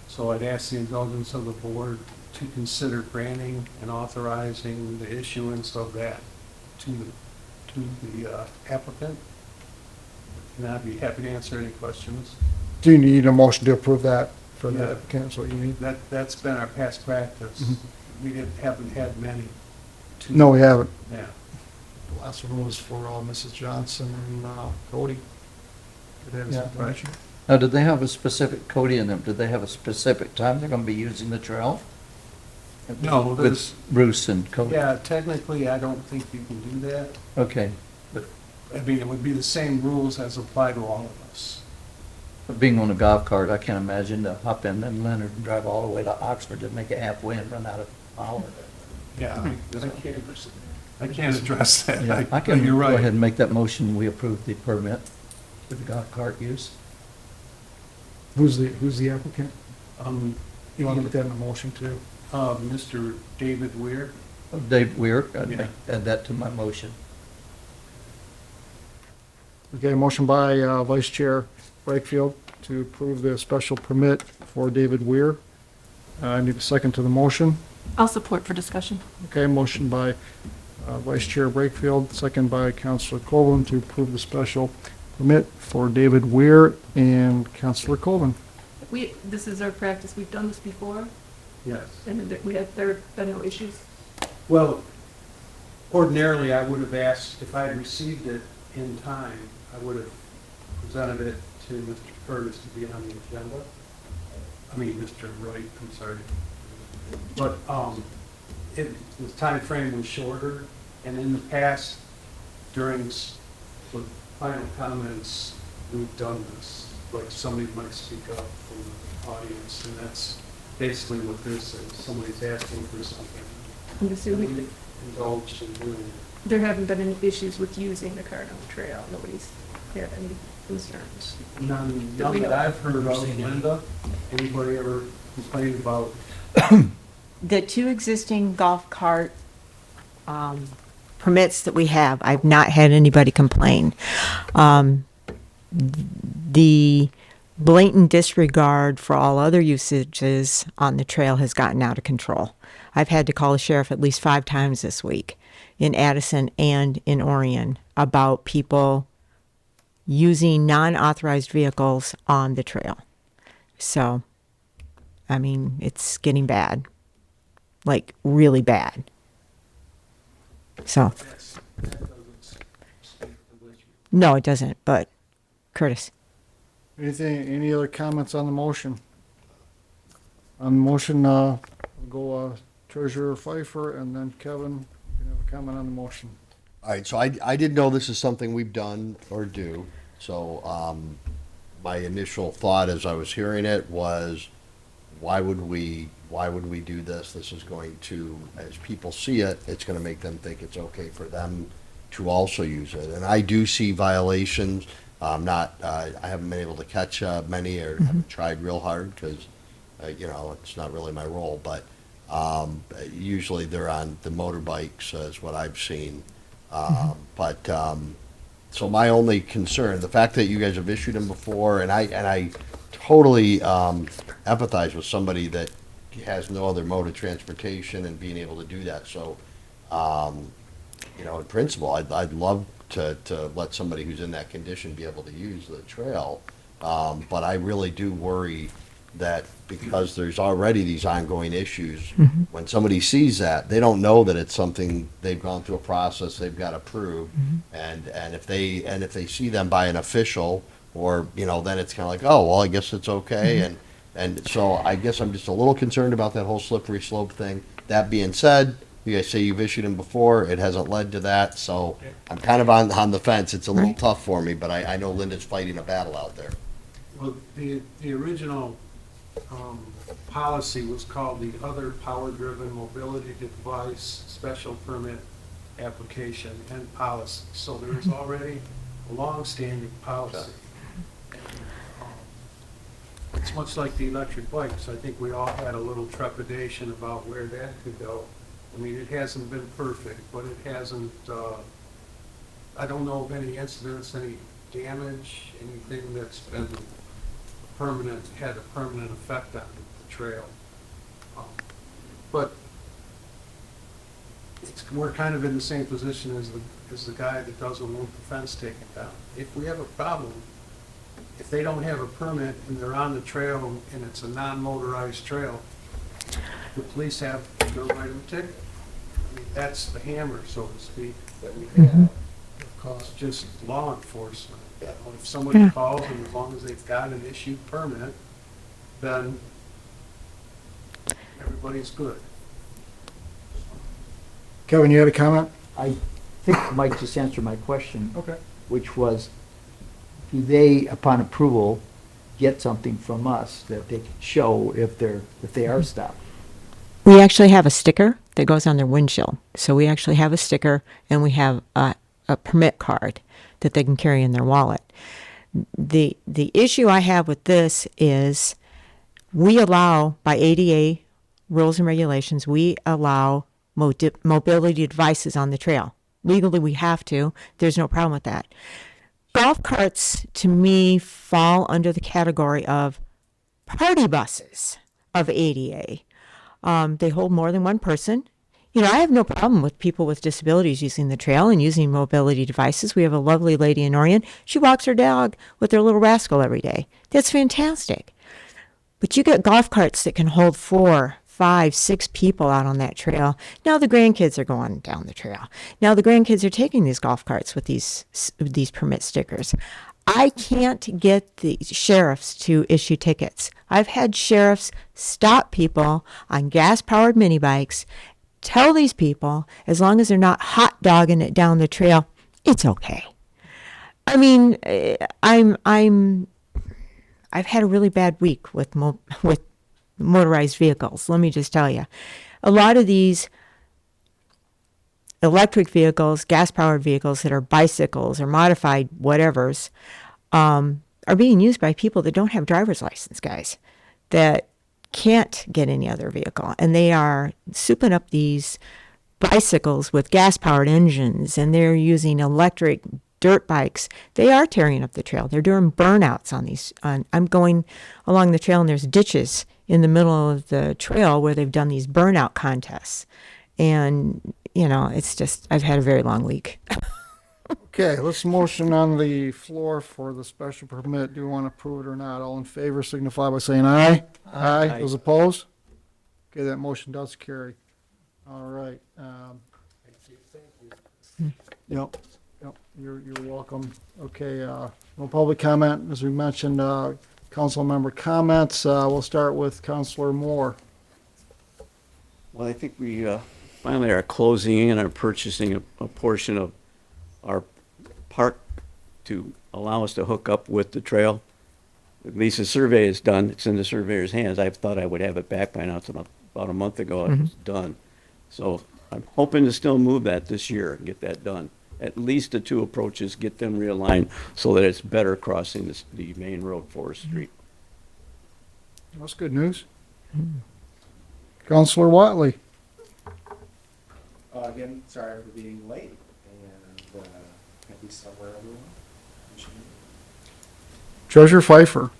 So I'd ask the indulgence of the board to consider granting and authorizing the issuance of that to the applicant. And I'd be happy to answer any questions. Do you need a motion to approve that for Yeah. the applicant? That's what you need? That's been our past practice. Mhm. We haven't had many. No, we haven't. Yeah. The last one was for Mrs. Johnson and Cody. Did they have some Yeah, right. information? Now, did they have a specific, Cody and them, did they have a specific time they're gonna be using the trail? No, With there's, Bruce and Cody? yeah, technically, I don't think you can do that. Okay, I mean, it would be the same rules as apply to all of us. but being on a golf cart, I can't imagine to hop in and Leonard and drive all the way to Oxford to make it halfway and run out of power. Yeah, I can't address that. Yeah, I But can you're go right. ahead and make that motion, we approve the permit for the golf cart use. Who's the applicant? You want to He- put that in a motion too? Mr. David Weir. Dave Weir, I'd Yeah. add that to my motion. Okay, motion by Vice Chair Brakefield to approve the special permit for David Weir. I need a second to the motion. I'll support for discussion. Okay, motion by Vice Chair Brakefield, second by Councilor Colvin to approve the special permit for David Weir and Councilor Colvin. This is our practice, we've done this before, Yes. and there have been no issues. Well, ordinarily, I would have asked, if I had received it in time, I would have presented it to Mr. Curtis to be on the agenda. I mean, Mr. Wright, I'm sorry. But, the time frame was shorter, and in the past, during the final comments, we've done this. Like, somebody might speak up from the audience, and that's basically what this is. Somebody's asking for something. I'm assuming We indulged in doing it. there haven't been any issues with using the cart on the trail, nobody's had any concerns. None That we that know I've heard of, Linda. Anybody ever complained about? The two existing golf cart permits that we have, I've not had anybody complain. The blatant disregard for all other usages on the trail has gotten out of control. I've had to call the sheriff at least 5 times this week in Addison and in Orion about people using non-authorized vehicles on the trail. So, I mean, it's getting bad, like really bad. So, That doesn't speak to which. no, it doesn't, but Curtis. Any other comments on the motion? On the motion, we'll go Treasurer Pfeiffer and then Kevin, you can have a comment on the motion. All right, so I didn't know this is something we've done or do. So my initial thought as I was hearing it was, why would we do this? This is going to, as people see it, it's going to make them think it's okay for them to also use it. And I do see violations. I haven't been able to catch many or haven't tried real hard because, it's not really my role. But usually they're on the motorbikes is what I've seen. So my only concern, the fact that you guys have issued them before, and I totally empathize with somebody that has no other mode of transportation and being able to do that. So, in principle, I'd love to let somebody who's in that condition be able to use the trail. But I really do worry that because there's already these ongoing issues, when somebody sees that, they don't know that it's something they've gone through a process, they've got to prove. And if they see them by an official, or, then it's kind of like, oh, well, I guess it's okay. And so I guess I'm just a little concerned about that whole slippery slope thing. That being said, You guys say you've issued them before, it hasn't led to that, so I'm kind of on the fence. It's a little Right. tough for me, but I know Linda's fighting a battle out there. Well, the original policy was called the Other Power-Driven Mobility Device Special Permit Application and Policy. So there is already a long-standing policy. It's much like the electric bikes. I think we all had a little trepidation about where that could go. I mean, it hasn't been perfect, but it hasn't, I don't know of any incidents, any damage, anything that's been had a permanent effect on the trail. But we're kind of in the same position as the guy that doesn't want the fence taken down. If we have a problem, if they don't have a permit and they're on the trail and it's a non-motorized trail, the police have to write them a ticket. I mean, that's the hammer, so to speak, that we have. It's just law enforcement. You know, if somebody Yeah. calls and as long as they've got an issued permit, then everybody's good. Kevin, you had a comment? I think Mike just answered my question, Okay. which was, do they, upon approval, get something from us that they can show if they are stopped? We actually have a sticker that goes on their windshield. So we actually have a sticker and we have a permit card that they can carry in their wallet. The issue I have with this is we allow, by ADA rules and regulations, we allow mobility devices on the trail. Legally, we have to. There's no problem with that. Golf carts, to me, fall under the category of party buses of ADA. They hold more than one person. You know, I have no problem with people with disabilities using the trail and using mobility devices. We have a lovely lady in Orion. She walks her dog with her little rascal every day. That's fantastic. But you get golf carts that can hold 4, 5, 6 people out on that trail. Now the grandkids are going down the trail. Now the grandkids are taking these golf carts with these permit stickers. I can't get the sheriffs to issue tickets. I've had sheriffs stop people on gas-powered mini bikes, tell these people, as long as they're not hot dogging it down the trail, it's okay. I mean, I've had a really bad week with motorized vehicles. Let me just tell you, a lot of these electric vehicles, gas-powered vehicles that are bicycles or modified whatevers, are being used by people that don't have driver's license, guys, that can't get any other vehicle. And they are souping up these bicycles with gas-powered engines, and they're using electric dirt bikes. They are tearing up the trail. They're doing burnouts on these. I'm going along the trail, and there's ditches in the middle of the trail where they've done these burnout contests. And, you know, it's just, I've had a very long week. Okay, let's motion on the floor for the special permit. Do you want to approve it or not? All in favor signify by saying aye. Aye. Those opposed? Okay, that motion does carry. All right. Yep, you're welcome. Okay, no public comment. As we mentioned, council member comments. We'll start with Councilor Moore. Well, I think we finally are closing in on purchasing a portion of our park to allow us to hook up with the trail. At least the survey is done. It's in the surveyor's hands. I thought I would have it back by now. It's about a month ago it was done. So I'm hoping to still move that this year and get that done. At least the 2 approaches, get them realigned so that it's better crossing the main road, Forest Street. That's good news. Councilor Watley. Again, sorry for being late, and happy summer, everyone. Treasurer Pfeiffer.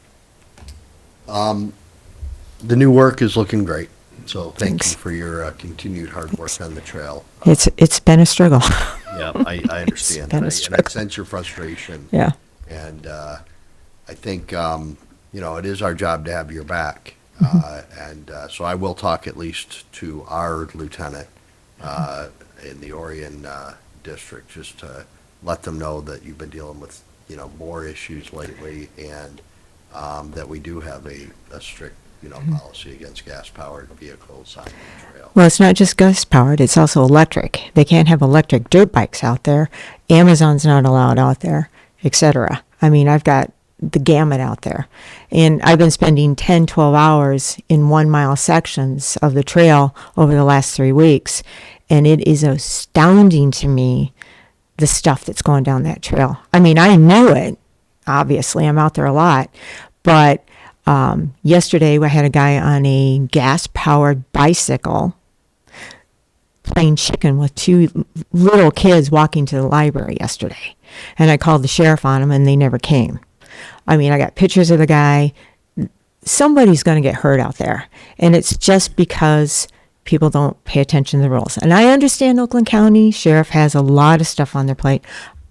The new work is looking great, so thank Thanks. you for your continued hard work on the trail. It's been a struggle. Yeah, I understand. been a And I struggle. sense your frustration. Yeah. And I think, you know, it is our job to have your back. And so I will talk at least to our lieutenant in the Orion district, just to let them know that you've been dealing with, you know, more issues lately, and that we do have a strict policy against gas-powered vehicles on the trail. Well, it's not just gas powered, it's also electric. They can't have electric dirt bikes out there. Amazon's not allowed out there, etc. I mean, I've got the gamut out there. And I've been spending 10, 12 hours in 1 mile sections of the trail over the last 3 weeks. And it is astounding to me the stuff that's going down that trail. I mean, I knew it. Obviously, I'm out there a lot. But yesterday, I had a guy on a gas-powered bicycle playing chicken with 2 little kids walking to the library yesterday. And I called the sheriff on them, and they never came. I mean, I got pictures of the guy. Somebody's going to get hurt out there. And it's just because people don't pay attention to the rules. And I understand Oakland County Sheriff has a lot of stuff on their plate.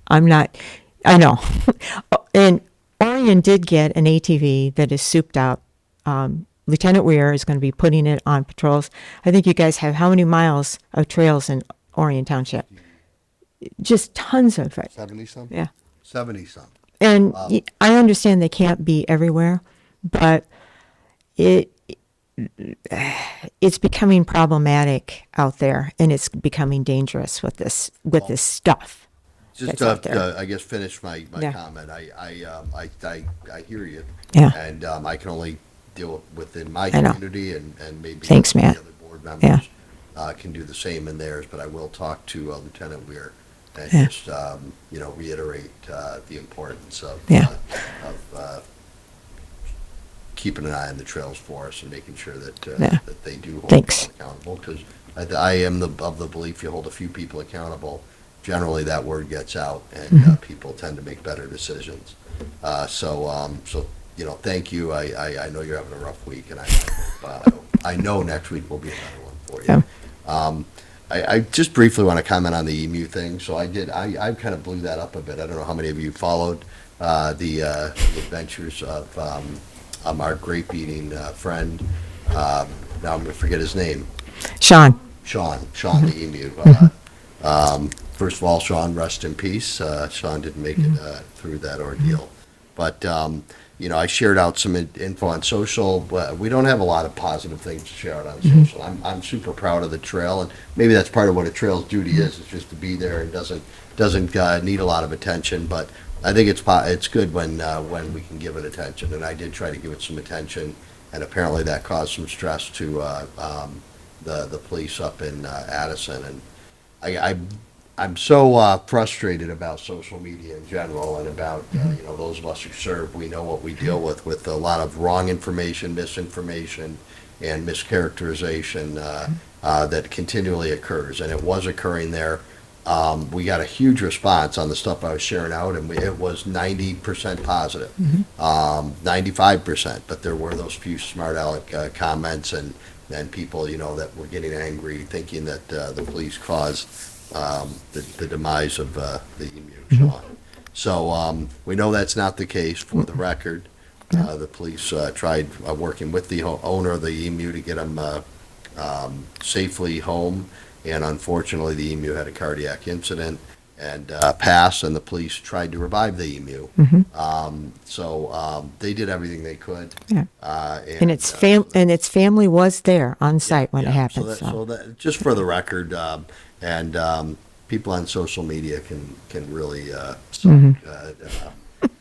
I know. And Orion did get an ATV that is souped up. Lieutenant Weir is going to be putting it on patrols. I think you guys have how many miles of trails in Orion Township? Just tons of it. 70-some? Yeah. 70-some. And I understand they can't be everywhere, but it's becoming problematic out there, and it's becoming dangerous with this stuff. Just that's out there. to, I guess, finish my Yeah. comment. I hear you. Yeah. And I can only deal within my I know. community, and maybe Thanks, the Matt. other board Yeah. members can do the same in theirs. But I will talk to Lieutenant Weir and Yeah. just reiterate the importance of Yeah. keeping an eye on the trails for us and making sure that Yeah. that they do hold Thanks. people accountable. Because I am of the belief you hold a few people accountable, generally that word gets out, and Mm-hmm. people tend to make better decisions. So thank you. I know you're having a rough week, and I know next week will be a better one for you. Yeah. I just briefly want to comment on the emu thing. So I kind of blew that up a bit. I don't know how many of you followed the adventures of our grape eating friend. Now I'm going to forget his name. Sean. Sean the emu. First of all, Sean, rest in peace. Sean didn't make it through that ordeal. But, I shared out some info on social. But we don't have a lot of positive things to share out on social. I'm super proud of the trail, and maybe that's part of what a trail's duty is. It's just to be there and doesn't need a lot of attention. But I think it's good when we can give it attention, and I did try to give it some attention, and apparently that caused some stress to the police up in Addison, and I'm so frustrated about social media in general, and about those of us who serve. We know what we deal with a lot of wrong information, misinformation, and mischaracterization that continually occurs, and it was occurring there. We got a huge response on the stuff I was sharing out, and it was 90% positive, 95%. But there were those few smart aleck comments and people, that were getting angry, thinking that the police caused the demise of the emu, Sean. So we know that's not the case. For the record, the police tried working with the owner of the emu to get him safely home. And unfortunately, the emu had a cardiac incident and passed, and the police tried to revive the emu. So they did everything they could. Yeah. And its family was there on site when it yeah, happened. So that, just for the record, and people on social media can really suck,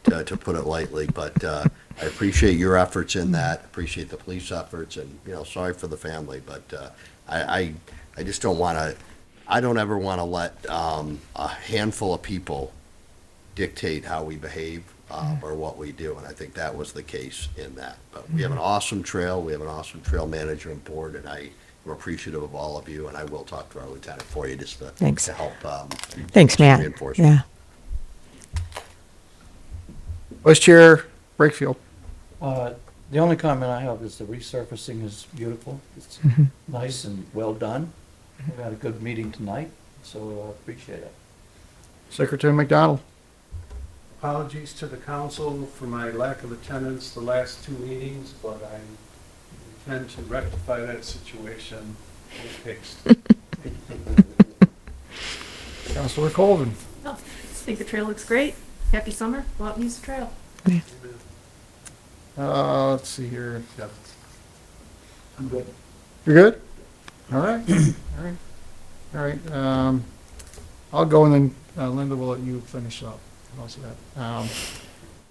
to put it lightly. But I appreciate your efforts in that. Appreciate the police efforts, and sorry for the family. But I just don't want to. I don't ever want to let a handful of people dictate how we behave or what we do, and I think that was the case in that. But we have an awesome trail. We have an awesome trail manager and board, and I am appreciative of all of you. And I will talk to our lieutenant for you just to Thanks. to help. Thanks, Matt. Reinforcement. Yeah. Vice Chair Brakefield. The only comment I have is the resurfacing is beautiful. It's nice and well done. We had a good meeting tonight, so I appreciate it. Secretary McDonald. Apologies to the council for my lack of attendance the last 2 meetings, but I intend to rectify that situation with haste. Councilor Colvin. I think the trail looks great. Happy summer. Go out and use the trail. Let's see here. I'm good. You're good? All right, all right, all right. I'll go and then Linda will let you finish up. How's that?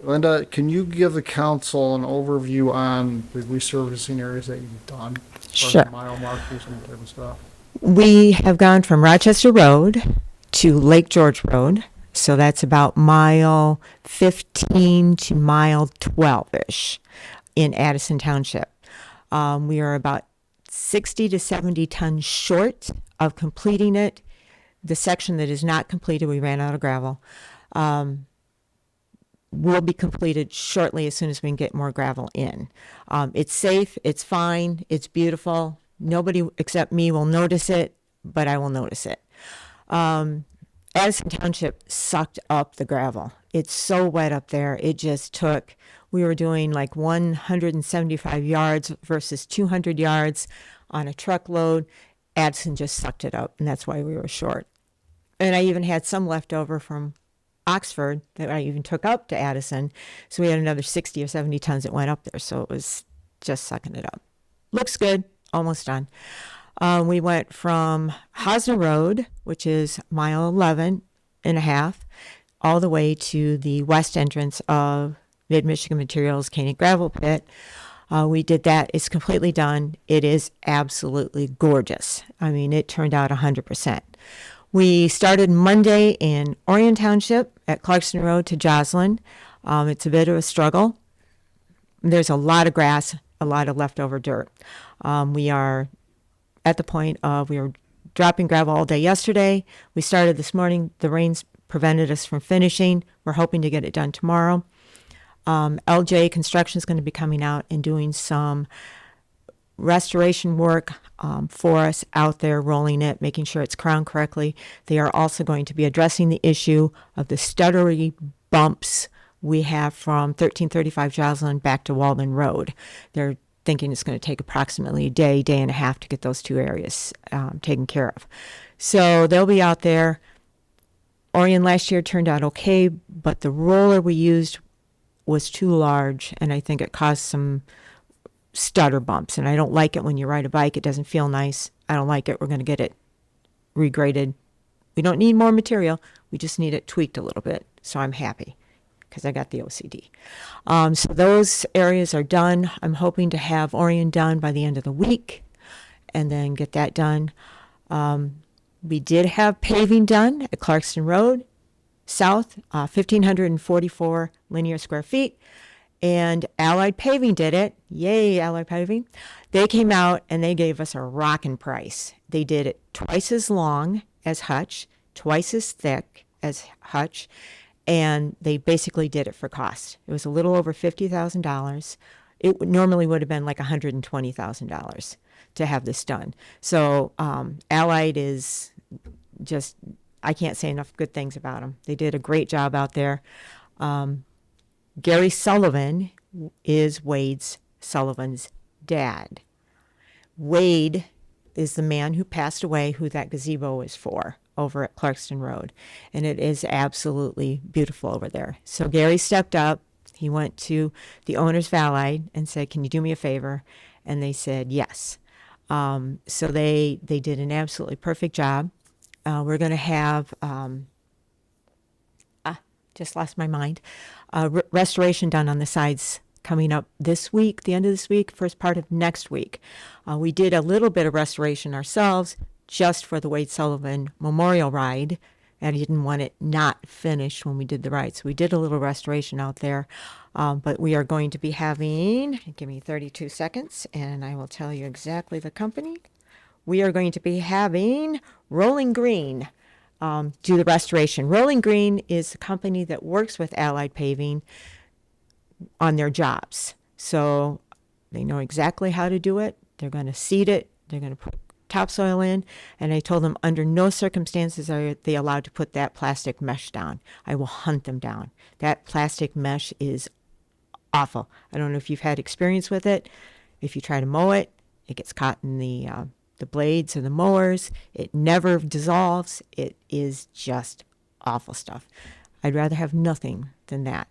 Linda, can you give the council an overview on the resurfacing areas that you've done? Sure. Mile markers and that type of stuff. We have gone from Rochester Road to Lake George Road. So that's about mile 15 to mile 12-ish in Addison Township. We are about 60 to 70 tons short of completing it. The section that is not completed, we ran out of gravel, will be completed shortly as soon as we can get more gravel in. It's safe, it's fine, it's beautiful. Nobody except me will notice it, but I will notice it. Addison Township sucked up the gravel. It's so wet up there. It just took, we were doing like 175 yards versus 200 yards on a truckload. Addison just sucked it up, and that's why we were short. And I even had some left over from Oxford that I even took up to Addison. So we had another 60 or 70 tons that went up there. So it was just sucking it up. Looks good. Almost done. We went from Hosner Road, which is mile 11 and a half, all the way to the west entrance of Mid-Michigan Materials Koenig Gravel Pit. We did that. It's completely done. It is absolutely gorgeous. I mean, it turned out 100%. We started Monday in Orion Township at Clarkston Road to Joslin. It's a bit of a struggle. There's a lot of grass, a lot of leftover dirt. We are at the point of, we were dropping gravel all day yesterday. We started this morning. The rains prevented us from finishing. We're hoping to get it done tomorrow. LJ Construction is going to be coming out and doing some restoration work for us out there, rolling it, making sure it's crowned correctly. They are also going to be addressing the issue of the stuttery bumps we have from 1335 Joslin back to Walden Road. They're thinking it's going to take approximately a day and a half to get those two areas taken care of. So they'll be out there. Orion last year turned out okay, but the roller we used was too large, and I think it caused some stutter bumps. And I don't like it when you ride a bike. It doesn't feel nice. I don't like it. We're going to get it regraded. We don't need more material. We just need it tweaked a little bit. So I'm happy because I got the OCD. So those areas are done. I'm hoping to have Orion done by the end of the week and then get that done. We did have paving done at Clarkston Road South, 1,544 linear square feet. And Allied Paving did it. Yay, Allied Paving. They came out and they gave us a rockin' price. They did it twice as long as Hutch, twice as thick as Hutch, and they basically did it for cost. It was a little over $50,000. It normally would have been like $120,000 to have this done. So Allied is just, I can't say enough good things about them. They did a great job out there. Gary Sullivan is Wade Sullivan's dad. Wade is the man who passed away, who that gazebo is for, over at Clarkston Road. And it is absolutely beautiful over there. So Gary stepped up. He went to the owner's valet and said, "Can you do me a favor?" And they said yes. So they did an absolutely perfect job. We're going to have, just lost my mind, restoration done on the sides coming up this week, the end of this week, first part of next week. We did a little bit of restoration ourselves just for the Wade Sullivan Memorial Ride, and I didn't want it not finished when we did the ride. So we did a little restoration out there, but we are going to be having, give me 32 seconds, and I will tell you exactly the company. We are going to be having Rolling Green do the restoration. Rolling Green is a company that works with Allied Paving on their jobs. So they know exactly how to do it. They're going to seed it. They're going to put topsoil in. And I told them under no circumstances are they allowed to put that plastic mesh down. I will hunt them down. That plastic mesh is awful. I don't know if you've had experience with it. If you try to mow it, it gets caught in the blades of the mowers. It never dissolves. It is just awful stuff. I'd rather have nothing than that.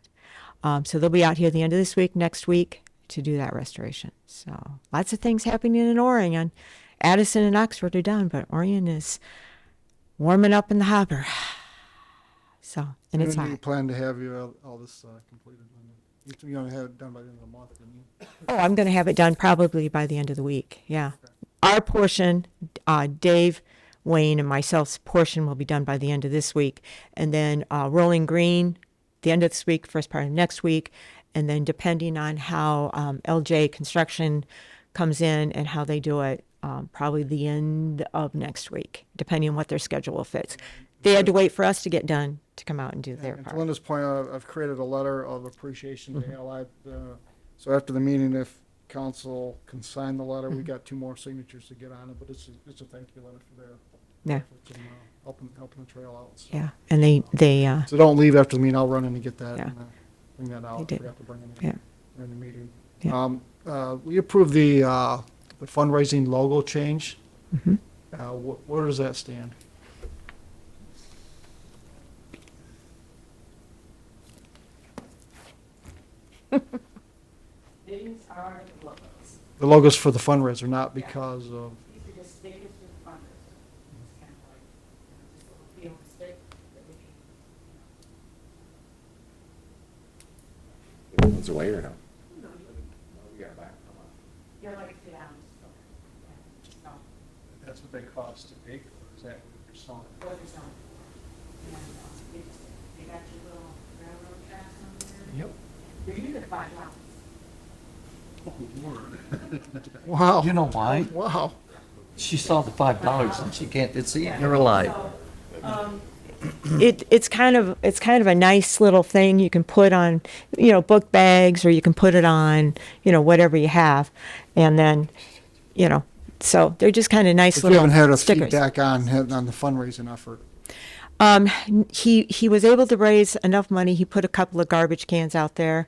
So they'll be out here at the end of this week, next week. I to do that restoration. So lots of things happening in Orion. Addison and Oxford are done, but Orion is warming up in the hopper. So, and it's When do you hot. plan to have all this completed? You're going to have it done by the end of the month, didn't you? Oh, I'm going to have it done probably by the end of the week. Yeah. Our portion, Dave, Wayne, and myself's portion will be done by the end of this week. And then Rolling Green, the end of this week, first part of next week. And then depending on how LJ Construction comes in and how they do it, probably the end of next week, depending on what their schedule fits. They had to wait for us to get done to come out and do their And to part. Linda's point, I've created a letter of appreciation to Allied. So after the meeting, if council can sign the letter, we got 2 more signatures to get on it, but it's a thank you letter for their Yeah. efforts and helping the trail out. So. Yeah. And they So don't leave after the meeting. I'll run in and get that Yeah. and bring that out. They did. Forgot to bring it Yeah. in during the meeting. Yeah. We approved the fundraising logo change. Mhm. Where does that stand? These are the logos. The logo's for the fundraiser, not because of. These are just stickers for the funders. It's kind of like, just a little peel and stick that we can, One's away or no? you know, We got back. Come on. you're like sit down, so, yeah, no, That's what they cost to make, or is that what you're selling? what is on. And, they got your little railroad tracks on there. Yep. They're usually $5. Wow. You know why? Wow. She saw the $5 and she can't see it in her life. It's kind of a nice little thing you can put on, book bags, or you can put it on, whatever you have, and then, so they're just kind of nice If you little haven't had a stickers. feedback on the fundraising effort. He was able to raise enough money. He put a couple of garbage cans out there.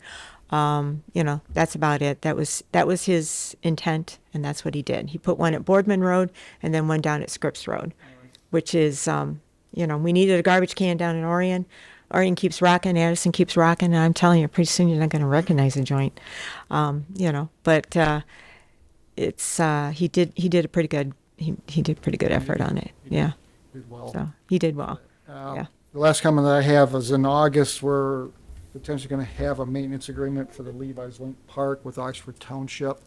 That's about it. That was his intent, and that's what he did. He put one at Boardman Road and then one down at Scripps Road, which is, we needed a garbage can down in Orion. Orion keeps rocking, Addison keeps rocking, and I'm telling you, pretty soon you're not going to recognize the joint. But it's he did a pretty good effort on it. Yeah, Did well. so he did well. Yeah. The last comment that I have is in August, we're potentially going to have a maintenance agreement for the Levi's Link Park with Oxford Township.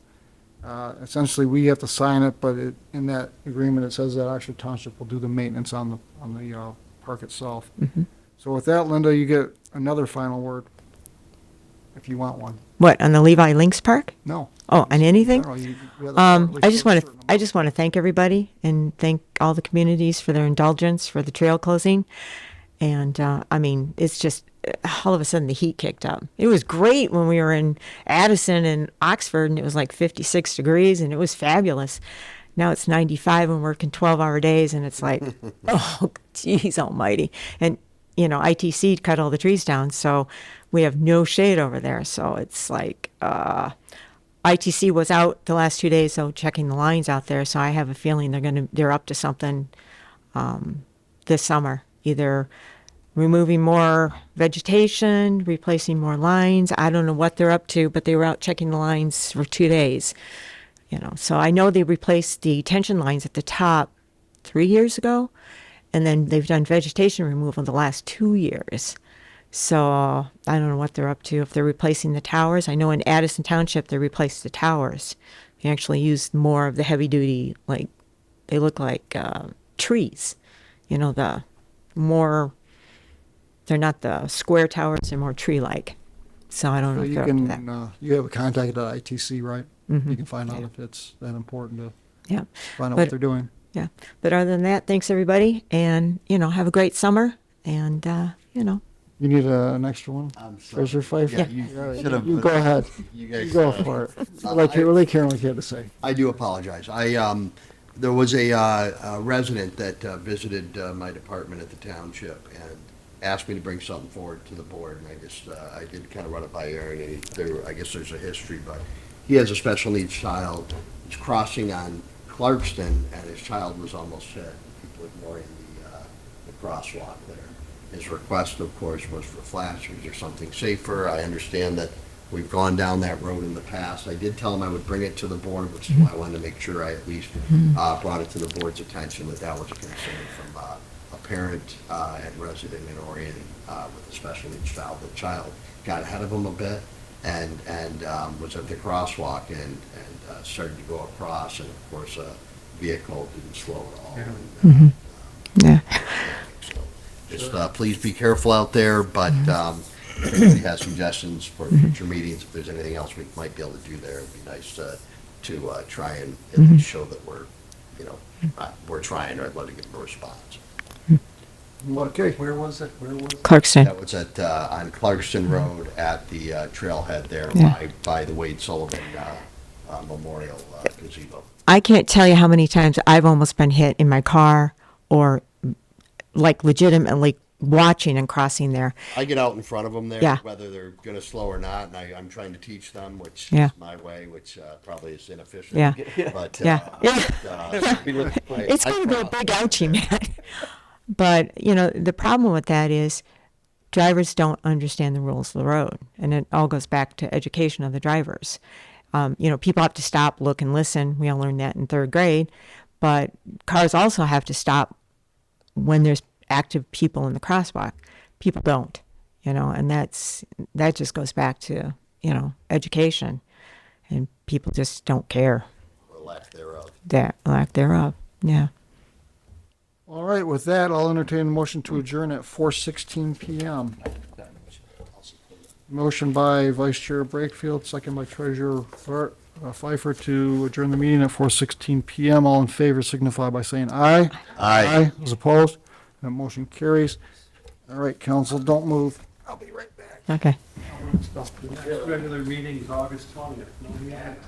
Essentially, we have to sign it, but in that agreement, it says that Oxford Township will do the maintenance on the park itself. Mhm. So with that, Linda, you get another final word, if you want one. What, on the Levi Links Park? No. Oh, on anything? General, you have the floor, at least I just for a want to certain I just want to thank everybody and thank all the communities for their indulgence for the trail closing. And it's just all of a sudden the heat kicked up. It was great when we were in Addison and Oxford, and it was like 56 degrees, and it was fabulous. Now it's 95 and working 12-hour days, and it's like, oh, geez almighty. And, ITC cut all the trees down, so we have no shade over there. So it's like, ITC was out the last 2 days, so checking the lines out there. So I have a feeling they're up to something this summer, either removing more vegetation, replacing more lines. I don't know what they're up to, but they were out checking the lines for 2 days. So I know they replaced the tension lines at the top 3 years ago, and then they've done vegetation removal the last 2 years. So I don't know what they're up to. If they're replacing the towers, I know in Addison Township they replaced the towers. They actually used more of the heavy duty, like they look like trees. They're not the square towers; they're more tree-like. So I don't know So if you they're up to that. can, you have a contact at ITC, right? Mhm. You can find out if it's that important to Yeah, find out But- what they're doing. yeah. But other than that, thanks everybody, and have a great summer. And You need an extra one? I'm sorry. Treasurer Fife? Yeah, you should have. You go ahead. You guys. You go for it. Really caring what you had to say. I do apologize. There was a resident that visited my department at the township and asked me to bring something forward to the board, and I did kind of run it by Aaron, and I guess there's a history, but he has a special needs child. He's crossing on Clarkston, and his child was almost hit. People ignoring the crosswalk there. His request, of course, was for flashers or something safer. I understand that We've gone down that road in the past. I did tell him I would bring it to the board, which is why I wanted to make sure I at least brought it to the board's attention that that was a concern from a parent and resident in Orion with a special needs child. The child got ahead of him a bit and was at the crosswalk and started to go across, and of course, a vehicle didn't slow at all. And, Yeah. so just please be careful out there, but if anybody has suggestions for future meetings, if there's anything else we might be able to do there, it'd be nice to try and at least show that we're, we're trying or letting give them a response. Okay. Where was it? Where was it? Clarkston. That was at, on Clarkston Road at the trailhead there Yeah. by the Wade Sullivan Memorial gazebo. I can't tell you how many times I've almost been hit in my car or like legitimately watching and crossing there. I get out in front of them there, Yeah. whether they're gonna slow or not, and I'm trying to teach them, which Yeah. is my way, which probably is inefficient. Yeah. But, Yeah. Yeah. It's I going to be a promise. big ouchie, man. But, the problem with that is drivers don't understand the rules of the road. And it all goes back to education of the drivers. People have to stop, look, and listen. We all learned that in 3rd grade. But cars also have to stop when there's active people in the crosswalk. People don't, and that just goes back to, education. And people just don't care. Or lack thereof. That lack thereof. Yeah. All right, with that, I'll entertain a motion to adjourn at 4:16 PM. Motion by Vice Chair Brakefield, second by Treasurer Pfeiffer to adjourn the meeting at 4:16 PM. All in favor signify by saying aye. Aye. Those opposed? That motion carries. All right, council, don't move. I'll be right back. Okay. The next regular meeting is August 20th. No, we haven't.